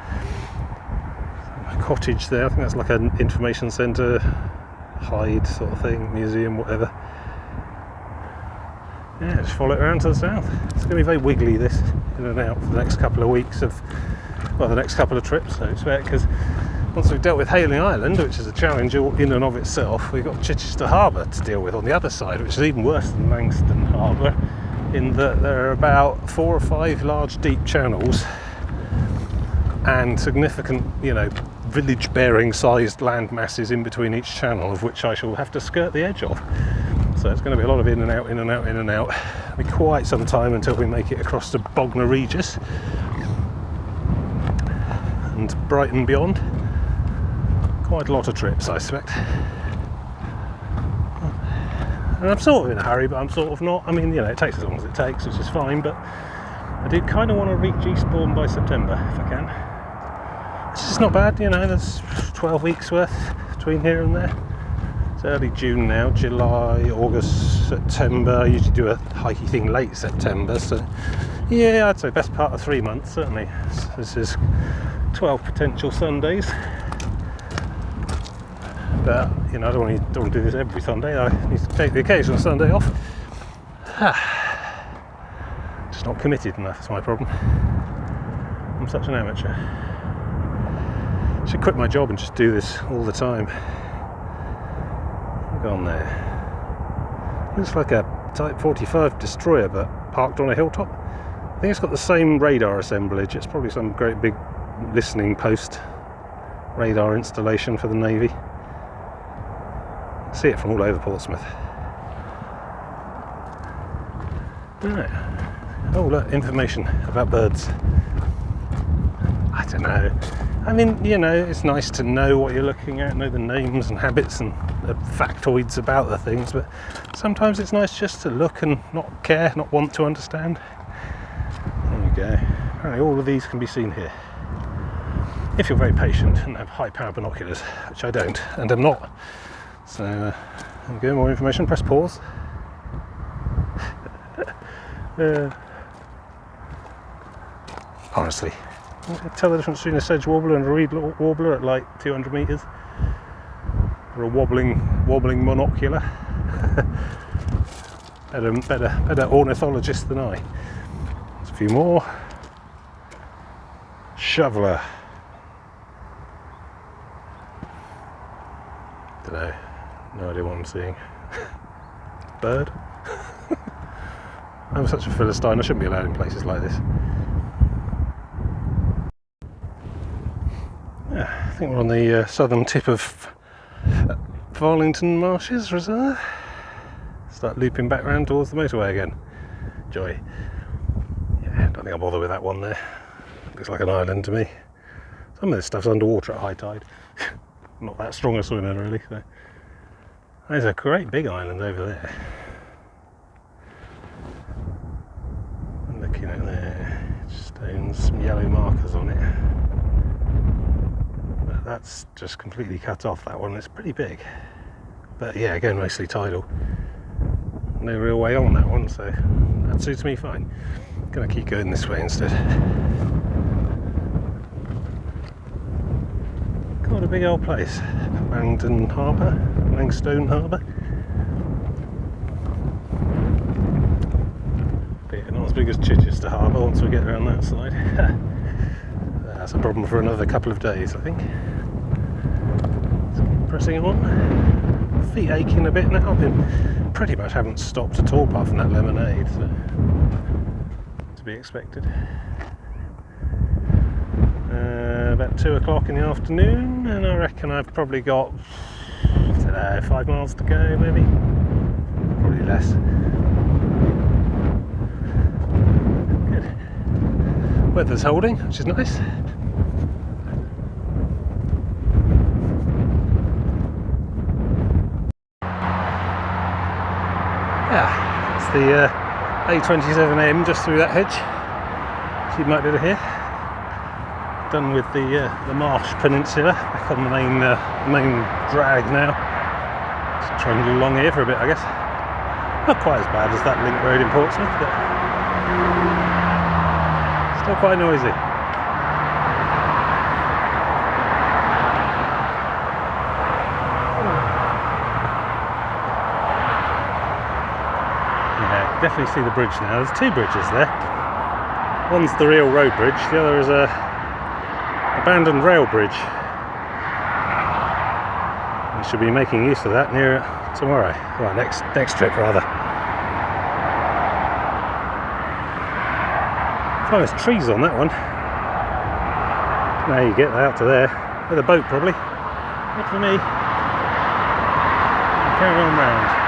A cottage there, I think that's like an information centre, hide sort of thing, museum, whatever. Yeah, just follow it around to the south. It's going to be very wiggly this, in and out for the next couple of weeks of, well, the next couple of trips I expect, because once we've dealt with Hayling Island, which is a challenge in and of itself, we've got Chichester Harbour to deal with on the other side, which is even worse than Langstone Harbour, in that there are about 4 or 5 large deep channels and significant, you know, village-bearing sized land masses in between each channel, of which I shall have to skirt the edge of. So it's going to be a lot of in and out. It'll be quite some time until we make it across to Bognor Regis and Brighton beyond. Quite a lot of trips, I expect. And I'm sort of in a hurry, but I'm sort of not. I mean, you know, it takes as long as it takes, which is fine, but I do kind of want to reach Eastbourne by September, if I can. It's just not bad, you know, there's 12 weeks worth between here and there. It's early June now, July, August, September. I usually do a hikey thing late September, so yeah, I'd say best part of 3 months, certainly. This is 12 potential Sundays. But, you know, I don't want to do this every Sunday. I need to take the occasional Sunday off. Just not committed enough, that's my problem. I'm such an amateur. I should quit my job and just do this all the time. Look on there. Looks like a Type 45 destroyer, but parked on a hilltop. I think it's got the same radar assemblage. It's probably some great big listening post radar installation for the Navy. See it from all over Portsmouth. Right. Oh look, information about birds. I don't know. I mean, you know, it's nice to know what you're looking at, know the names and habits and the factoids about the things, but sometimes it's nice just to look and not care, not want to understand. There we go. Apparently all of these can be seen here. If you're very patient and have high power binoculars, which I don't, and I'm not. So, there we go, more information, press pause. Honestly, you can tell the difference between a sedge warbler and a reed warbler at like 200 metres. Or a wobbling monocular. better ornithologist than I. There's a few more. Shoveler. don't know. No idea what I'm seeing. Bird? I'm such a Philistine, I shouldn't be allowed in places like this. Yeah, I think we're on the southern tip of Farlington Marshes Reserve. Start looping back round towards the motorway again. Joy. Yeah, don't think I'll bother with that one there. Looks like an island to me. Some of this stuff's underwater at high tide. Not that strong a swimmer really. So. There's a great big island over there. I'm looking at there, stones, some yellow markers on it. But that's just completely cut off, that one. It's pretty big. But yeah, again, mostly tidal. No real way on that one, so that suits me fine. Gonna keep going this way instead. Quite a big old place. Langstone Harbour, Langstone Harbour. But not as big as Chichester Harbour once we get around that side. That's a problem for another couple of days, I think. So keep pressing on. Feet aching a bit now. I've been pretty much haven't stopped at all apart from that lemonade, so to be expected. About 2 o'clock in the afternoon, and I reckon I've probably got 5 miles to go, maybe, probably less. Good. Weather's holding, which is nice. Yeah, it's the A27M just through that hedge, as you might be able to hear. Done with the Marsh Peninsula, back on the main drag now. Just trundle along here for a bit, I guess. Not quite as bad as that link road in Portsmouth, but still quite noisy. Yeah, definitely see the bridge now. There's 2 bridges there. One's the real road bridge, the other is a abandoned rail bridge. We should be making use of that near tomorrow. Well, next trip rather. Oh, there's trees on that one. Now you get out to there with a boat probably. Not for me. Carry on round.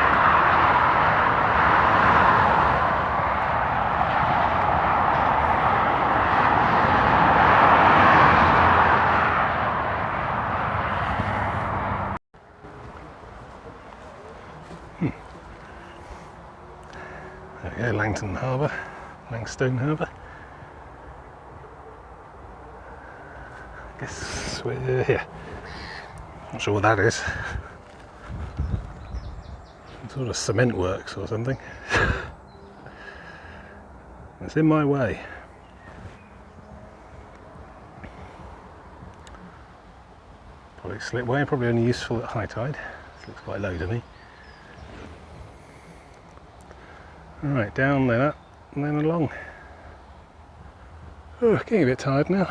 There we go, Langstone Harbour, Langstone Harbour. I guess we're here. Not sure what that is. Some sort of cement works or something. It's in my way. Probably slipway, probably only useful at high tide. This looks quite low to me. Right, down then up and then along. Oh, getting a bit tired now.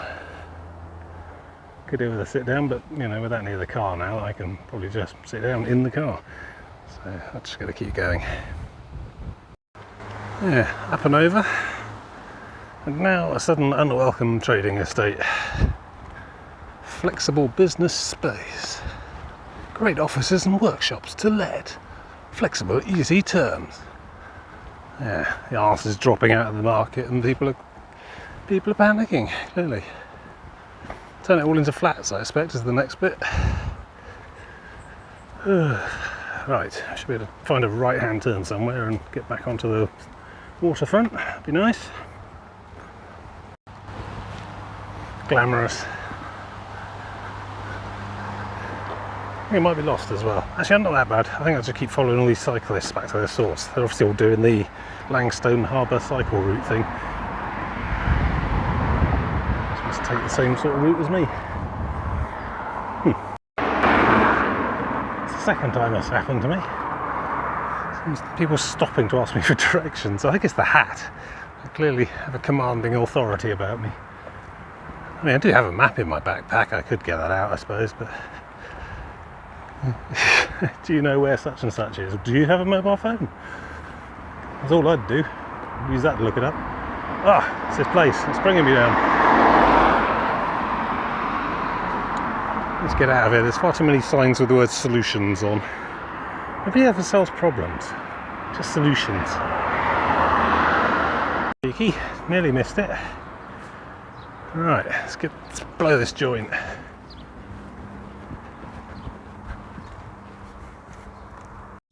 Could do with a sit down, but you know, with that near the car now, I can probably just sit down in the car. So I'm just going to keep going. Yeah, up and over. And now a sudden unwelcome trading estate. Flexible business space. Great offices and workshops to let. Flexible, easy terms. Yeah, the arse is dropping out of the market and people are panicking, clearly. Turn it all into flats, I expect, is the next bit. Right, I should be able to find a right-hand turn somewhere and get back onto the waterfront. That'd be nice. Glamorous. I think it might be lost as well. Actually, I'm not that bad. I think I'll just keep following all these cyclists back to their source. They're obviously all doing the Langstone Harbour cycle route thing. Just must take the same sort of route as me. It's the second time that's happened to me. People stopping to ask me for directions. I think it's the hat. I clearly have a commanding authority about me. I mean, I do have a map in my backpack. I could get that out, I suppose, but Do you know where such and such is? Do you have a mobile phone? That's all I'd do. Use that to look it up. Ah, it's this place. It's bringing me down. Let's get out of here. There's far too many signs with the word solutions on. Nobody ever sells problems. Just solutions. Cheeky. Nearly missed it. Right, let's blow this joint.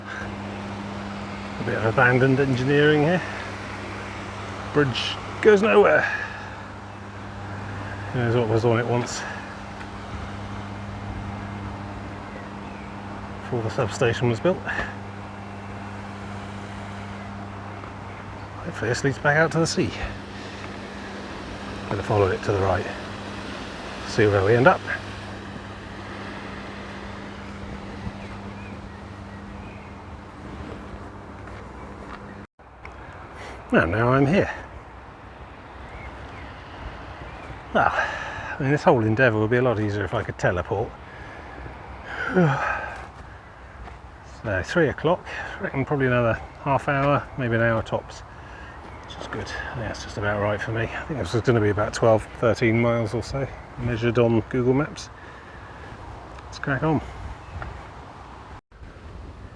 A bit of abandoned engineering here. Bridge goes nowhere. Who knows what was on it once. Before the substation was built. Hopefully this leads back out to the sea. Better follow it to the right. See where we end up. Well, now I'm here. Well, I mean, this whole endeavour would be a lot easier if I could teleport. So 3 o'clock, I reckon probably another half hour, maybe an hour tops, which is good. Yeah, it's just about right for me. I think this was going to be about 12, 13 miles or so, measured on Google Maps. Let's crack on.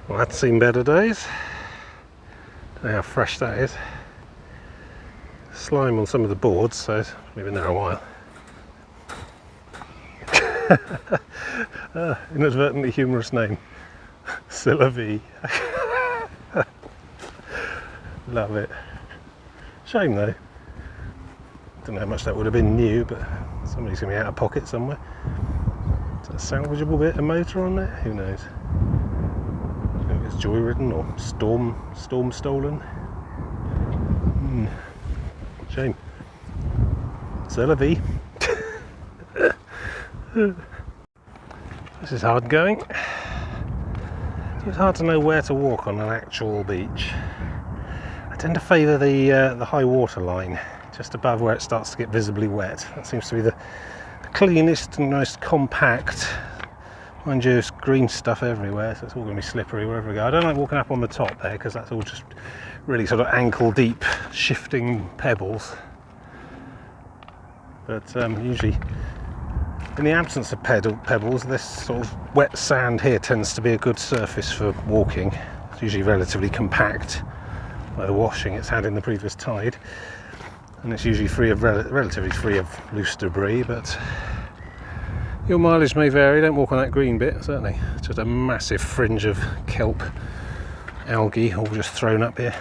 Well, that's seen better days. Don't know how fresh that is. Slime on some of the boards, so it's been there a while. Inadvertently humorous name. Sylvie. Love it. Shame though. Don't know how much that would have been new, but somebody's going to be out of pocket somewhere. Is that a salvageable bit of motor on there? Who knows? I don't know if it's joyridden or storm stolen. Shame. Sylvie. This is hard going. It's hard to know where to walk on an actual beach. I tend to favour the high water line, just above where it starts to get visibly wet. That seems to be the cleanest and most compact. Mind you, there's green stuff everywhere, so it's all going to be slippery wherever I go. I don't like walking up on the top there, because that's all just really sort of ankle deep shifting pebbles. But usually, in the absence of pebbles, this sort of wet sand here tends to be a good surface for walking. It's usually relatively compact by the washing it's had in the previous tide, and it's usually free of relatively free of loose debris. But your mileage may vary. Don't walk on that green bit, certainly. It's just a massive fringe of kelp, algae, all just thrown up here.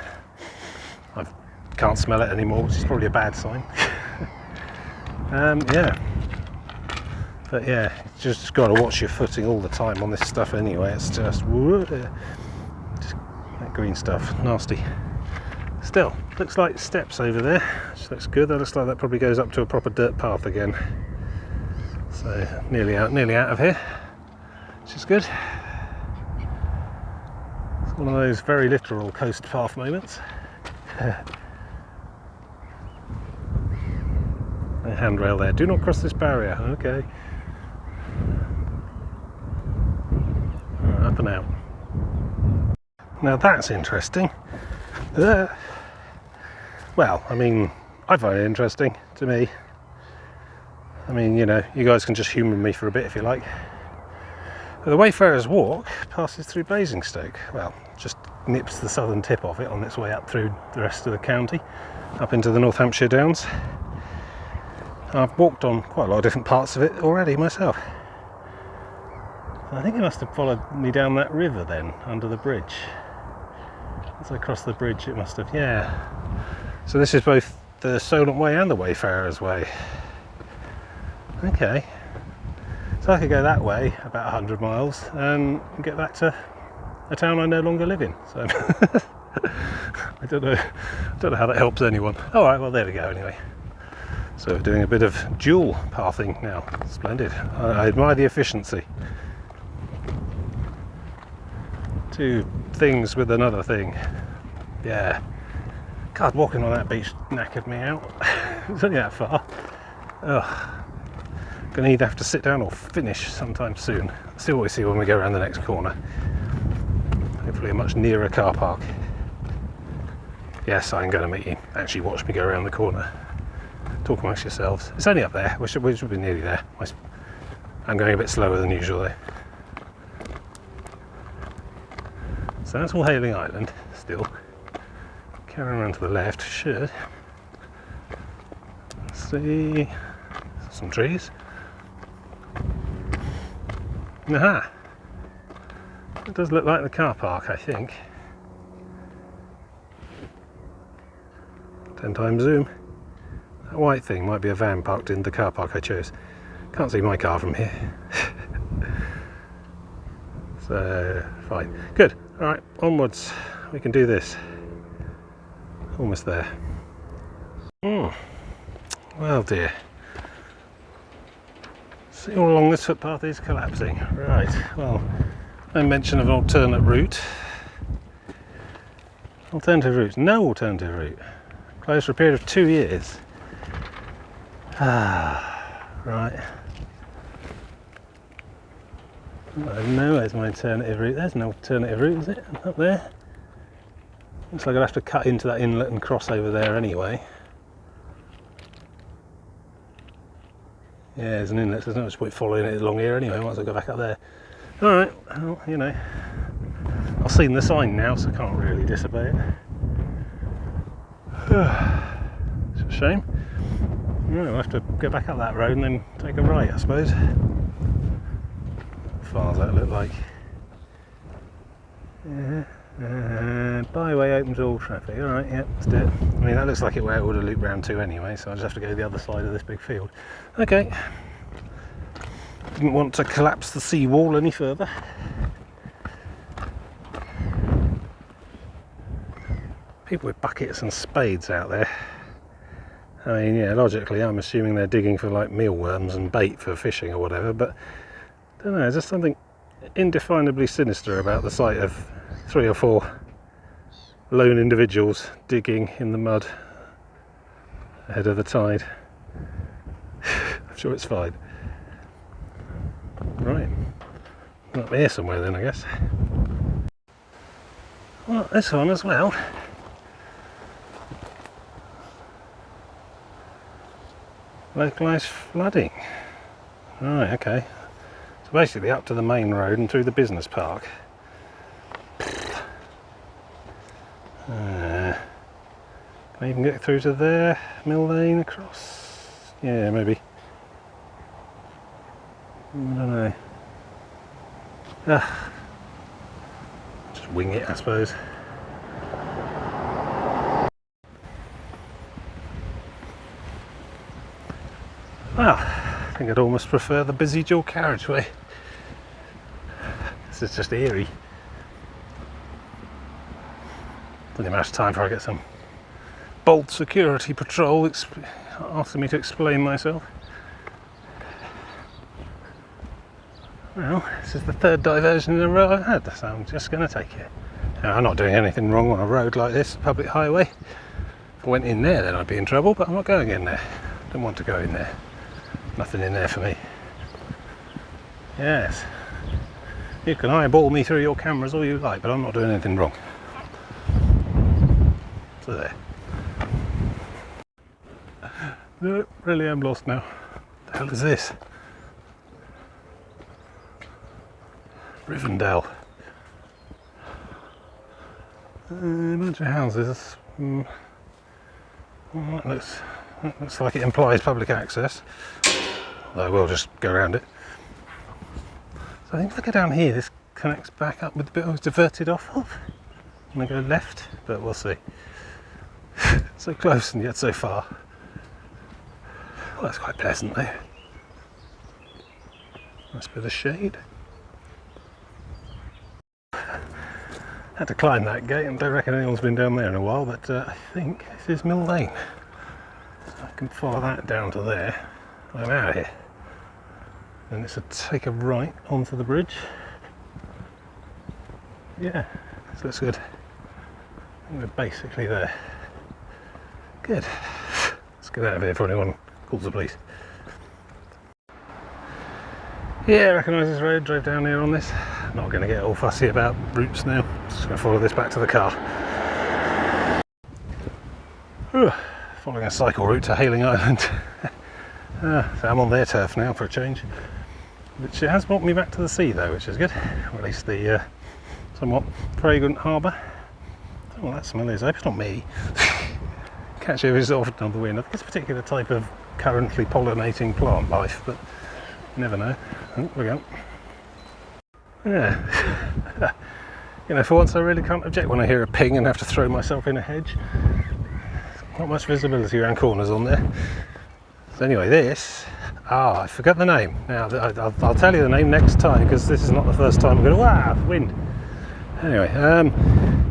I can't smell it anymore, which is probably a bad sign. Yeah. But yeah, you just got to watch your footing all the time on this stuff anyway. It's just that green stuff, nasty. Still, looks like steps over there, which looks good. That looks like that probably goes up to a proper dirt path again. So nearly out of here, which is good. It's one of those very literal coast path moments. A handrail there. Do not cross this barrier. Okay. Up and out. Now that's interesting. Well, I mean, I find it interesting to me. I mean, you know, you guys can just humour me for a bit if you like. The Wayfarer's Walk passes through Basingstoke. Well, just nips the southern tip of it on its way up through the rest of the county, up into the North Hampshire Downs. I've walked on quite a lot of different parts of it already myself. I think it must have followed me down that river then, under the bridge. As I crossed the bridge it must have, yeah. So this is both the Solent Way and the Wayfarer's Way. Okay. So I could go that way, about 100 miles, and get back to a town I no longer live in. So I don't know how that helps anyone. Alright, well there we go anyway. So we're doing a bit of dual pathing now. Splendid. I admire the efficiency. Two things with another thing. Yeah. God, walking on that beach knackered me out. It was only that far. Ugh. Gonna either have to sit down or finish sometime soon. See what we see when we go around the next corner. Hopefully a much nearer car park. Yes, I'm going to make you actually watch me go around the corner. Talk amongst yourselves. It's only up there. We should be nearly there. I'm going a bit slower than usual though. So that's all Hayling Island still. Carrying around to the left should see some trees. Aha! It does look like the car park, I think. 10 times zoom. That white thing might be a van parked in the car park I chose. Can't see my car from here. So, fine. Good. Alright, onwards. We can do this. Almost there. Well dear. See all along this footpath is collapsing. Right, well, no mention of an alternate route. Alternative route. No alternative route. Closed for a period of 2 years. Right. No, there's my alternative route. There's an alternative route, is it? Up there? Looks like I'd have to cut into that inlet and cross over there anyway. Yeah, there's an inlet, so there's no much point following it along here anyway. Might as well go back up there. Alright, well, you know. I've seen the sign now, so I can't really disobey it. It's a shame. Right, we'll have to go back up that road and then take a right, I suppose. How far does that look like? Byway open to all traffic. Alright, yeah, let's do it. I mean, that looks like where it would have looped round to anyway, so I just have to go to the other side of this big field. Okay. Didn't want to collapse the seawall any further. People with buckets and spades out there. I mean, yeah, logically I'm assuming they're digging for like mealworms and bait for fishing or whatever, but I don't know, there's just something indefinably sinister about the sight of 3 or 4 lone individuals digging in the mud ahead of the tide. I'm sure it's fine. Right, up here somewhere then, I guess. Well, this one as well. Localised flooding. Right, okay. So basically up to the main road and through the business park. Can I even get through to there? Mill Lane across? Yeah, maybe. I don't know. Just wing it, I suppose. Well, I think I'd almost prefer the busy dual carriageway. This is just eerie. Doesn't much time before I get some bold security patrol asking me to explain myself. Well, this is the 3rd diversion in a row I've had, so I'm just going to take it. Now, I'm not doing anything wrong on a road like this, public highway. If I went in there, then I'd be in trouble, but I'm not going in there. I don't want to go in there. Nothing in there for me. Yes. You can eyeball me through your cameras all you like, but I'm not doing anything wrong. So there. No, really am lost now. What the hell is this? Rivendell. A bunch of houses. Well, that looks like it implies public access. Although we'll just go around it. So I think if I go down here, this connects back up with the bit I was diverted off of. I'm going to go left, but we'll see. So close and yet so far. Well, that's quite pleasant though. Nice bit of shade. Had to climb that gate and don't reckon anyone's been down there in a while, but I think this is Mill Lane. So I can follow that down to there. I'm out of here. And it's a take a right onto the bridge. Yeah, this looks good. I think we're basically there. Good. Let's get out of here before anyone calls the police. Yeah, recognise this road, drove down here on this. Not going to get all fussy about routes now, just going to follow this back to the car. Following a cycle route to Hayling Island. So I'm on their turf now for a change. Which has brought me back to the sea though, which is good. Or at least the somewhat fragrant harbour. Oh, that smell is open. It's not me. Catch it is often on the wind. I think it's a particular type of currently pollinating plant life, but you never know. Oh, look out. Yeah. You know, for once I really can't object when I hear a ping and have to throw myself in a hedge. Not much visibility around corners on there. So anyway, this, I forgot the name. Now, I'll tell you the name next time, because this is not the first time I'm going to, wow, wind. Anyway,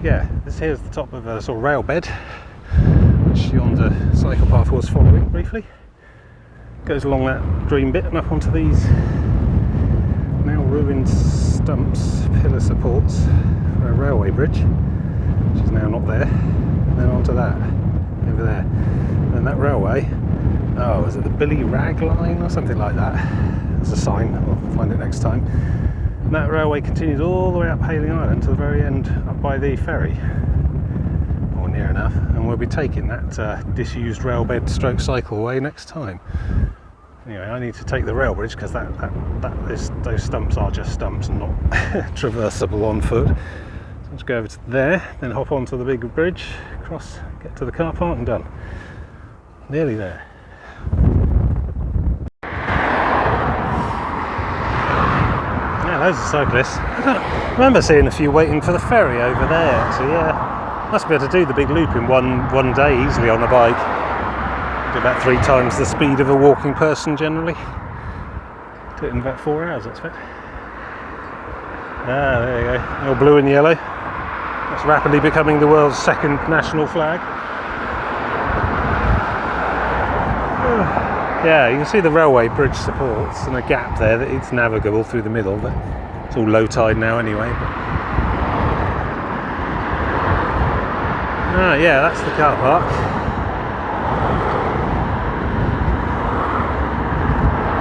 yeah, this here's the top of a sort of rail bed, which yonder cycle path was following briefly. Goes along that green bit and up onto these now ruined stumps, pillar supports for a railway bridge, which is now not there. And then onto that, over there. And that railway, oh, is it the Billy Rag line or something like that? There's a sign, I'll find it next time. And that railway continues all the way up Hayling Island to the very end, up by the ferry, or near enough, and we'll be taking that disused railbed stroke cycleway next time. Anyway, I need to take the rail bridge because those stumps are just stumps and not traversable on foot. So let's go over to there, then hop onto the big bridge, cross, get to the car park and done. Nearly there. Those are cyclists. I remember seeing a few waiting for the ferry over there actually, yeah. Must be able to do the big loop in one day easily on a bike. Do about 3 times the speed of a walking person generally. Do it in about 4 hours I expect. Ah, there you go. All blue and yellow. That's rapidly becoming the world's second national flag. Yeah, you can see the railway bridge supports and a gap there that it's navigable through the middle, but it's all low tide now anyway. Ah, yeah, that's the car park.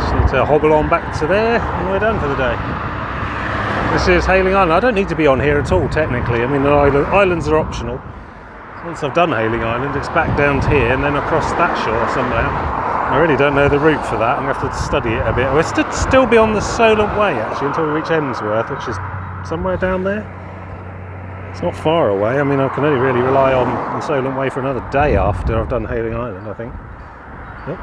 Just need to hobble on back to there and we're done for the day. This is Hayling Island. I don't need to be on here at all technically. I mean, the islands are optional. Once I've done Hayling Island, it's back down to here and then across that shore somehow. I really don't know the route for that. I'm going to have to study it a bit. We'll still be on the Solent Way actually until we reach Emsworth, which is somewhere down there. It's not far away. I mean, I can only really rely on the Solent Way for another day after I've done Hayling Island, I think. Yep.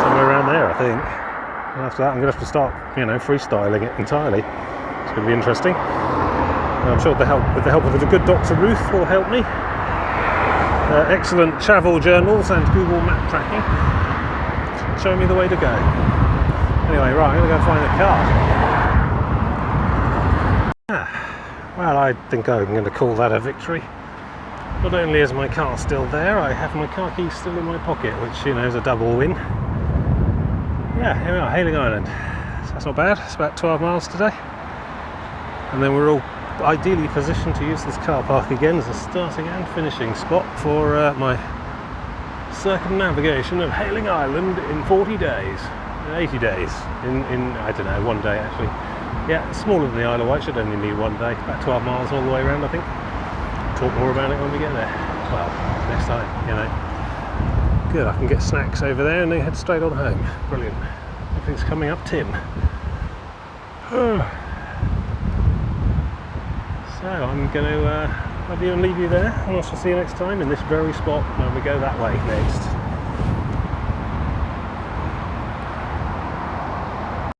Somewhere around there, I think. And after that, I'm going to have to start, you know, freestyling it entirely. It's going to be interesting. And I'm sure with the help of the good Dr. Ruth will help me. Excellent travel journals and Google map tracking show me the way to go. Anyway, right, I'm going to go find a car. Well, I think I'm going to call that a victory. Not only is my car still there, I have my car keys still in my pocket, which, you know, is a double win. Yeah, here we are, Hayling Island. So that's not bad. It's about 12 miles today. And then we're all ideally positioned to use this car park again as a starting and finishing spot for my circumnavigation of Hayling Island in 40 days, 80 days, in I don't know, 1 day actually. Yeah, it's smaller than the Isle of Wight, should only need 1 day, about 12 miles all the way around I think. Talk more about it when we get there. Well, next time, you know. Good, I can get snacks over there and then head straight on home. Brilliant. Everything's coming up Tim. So I'm going to love you and leave you there, and I shall see you next time in this very spot when we go that way next.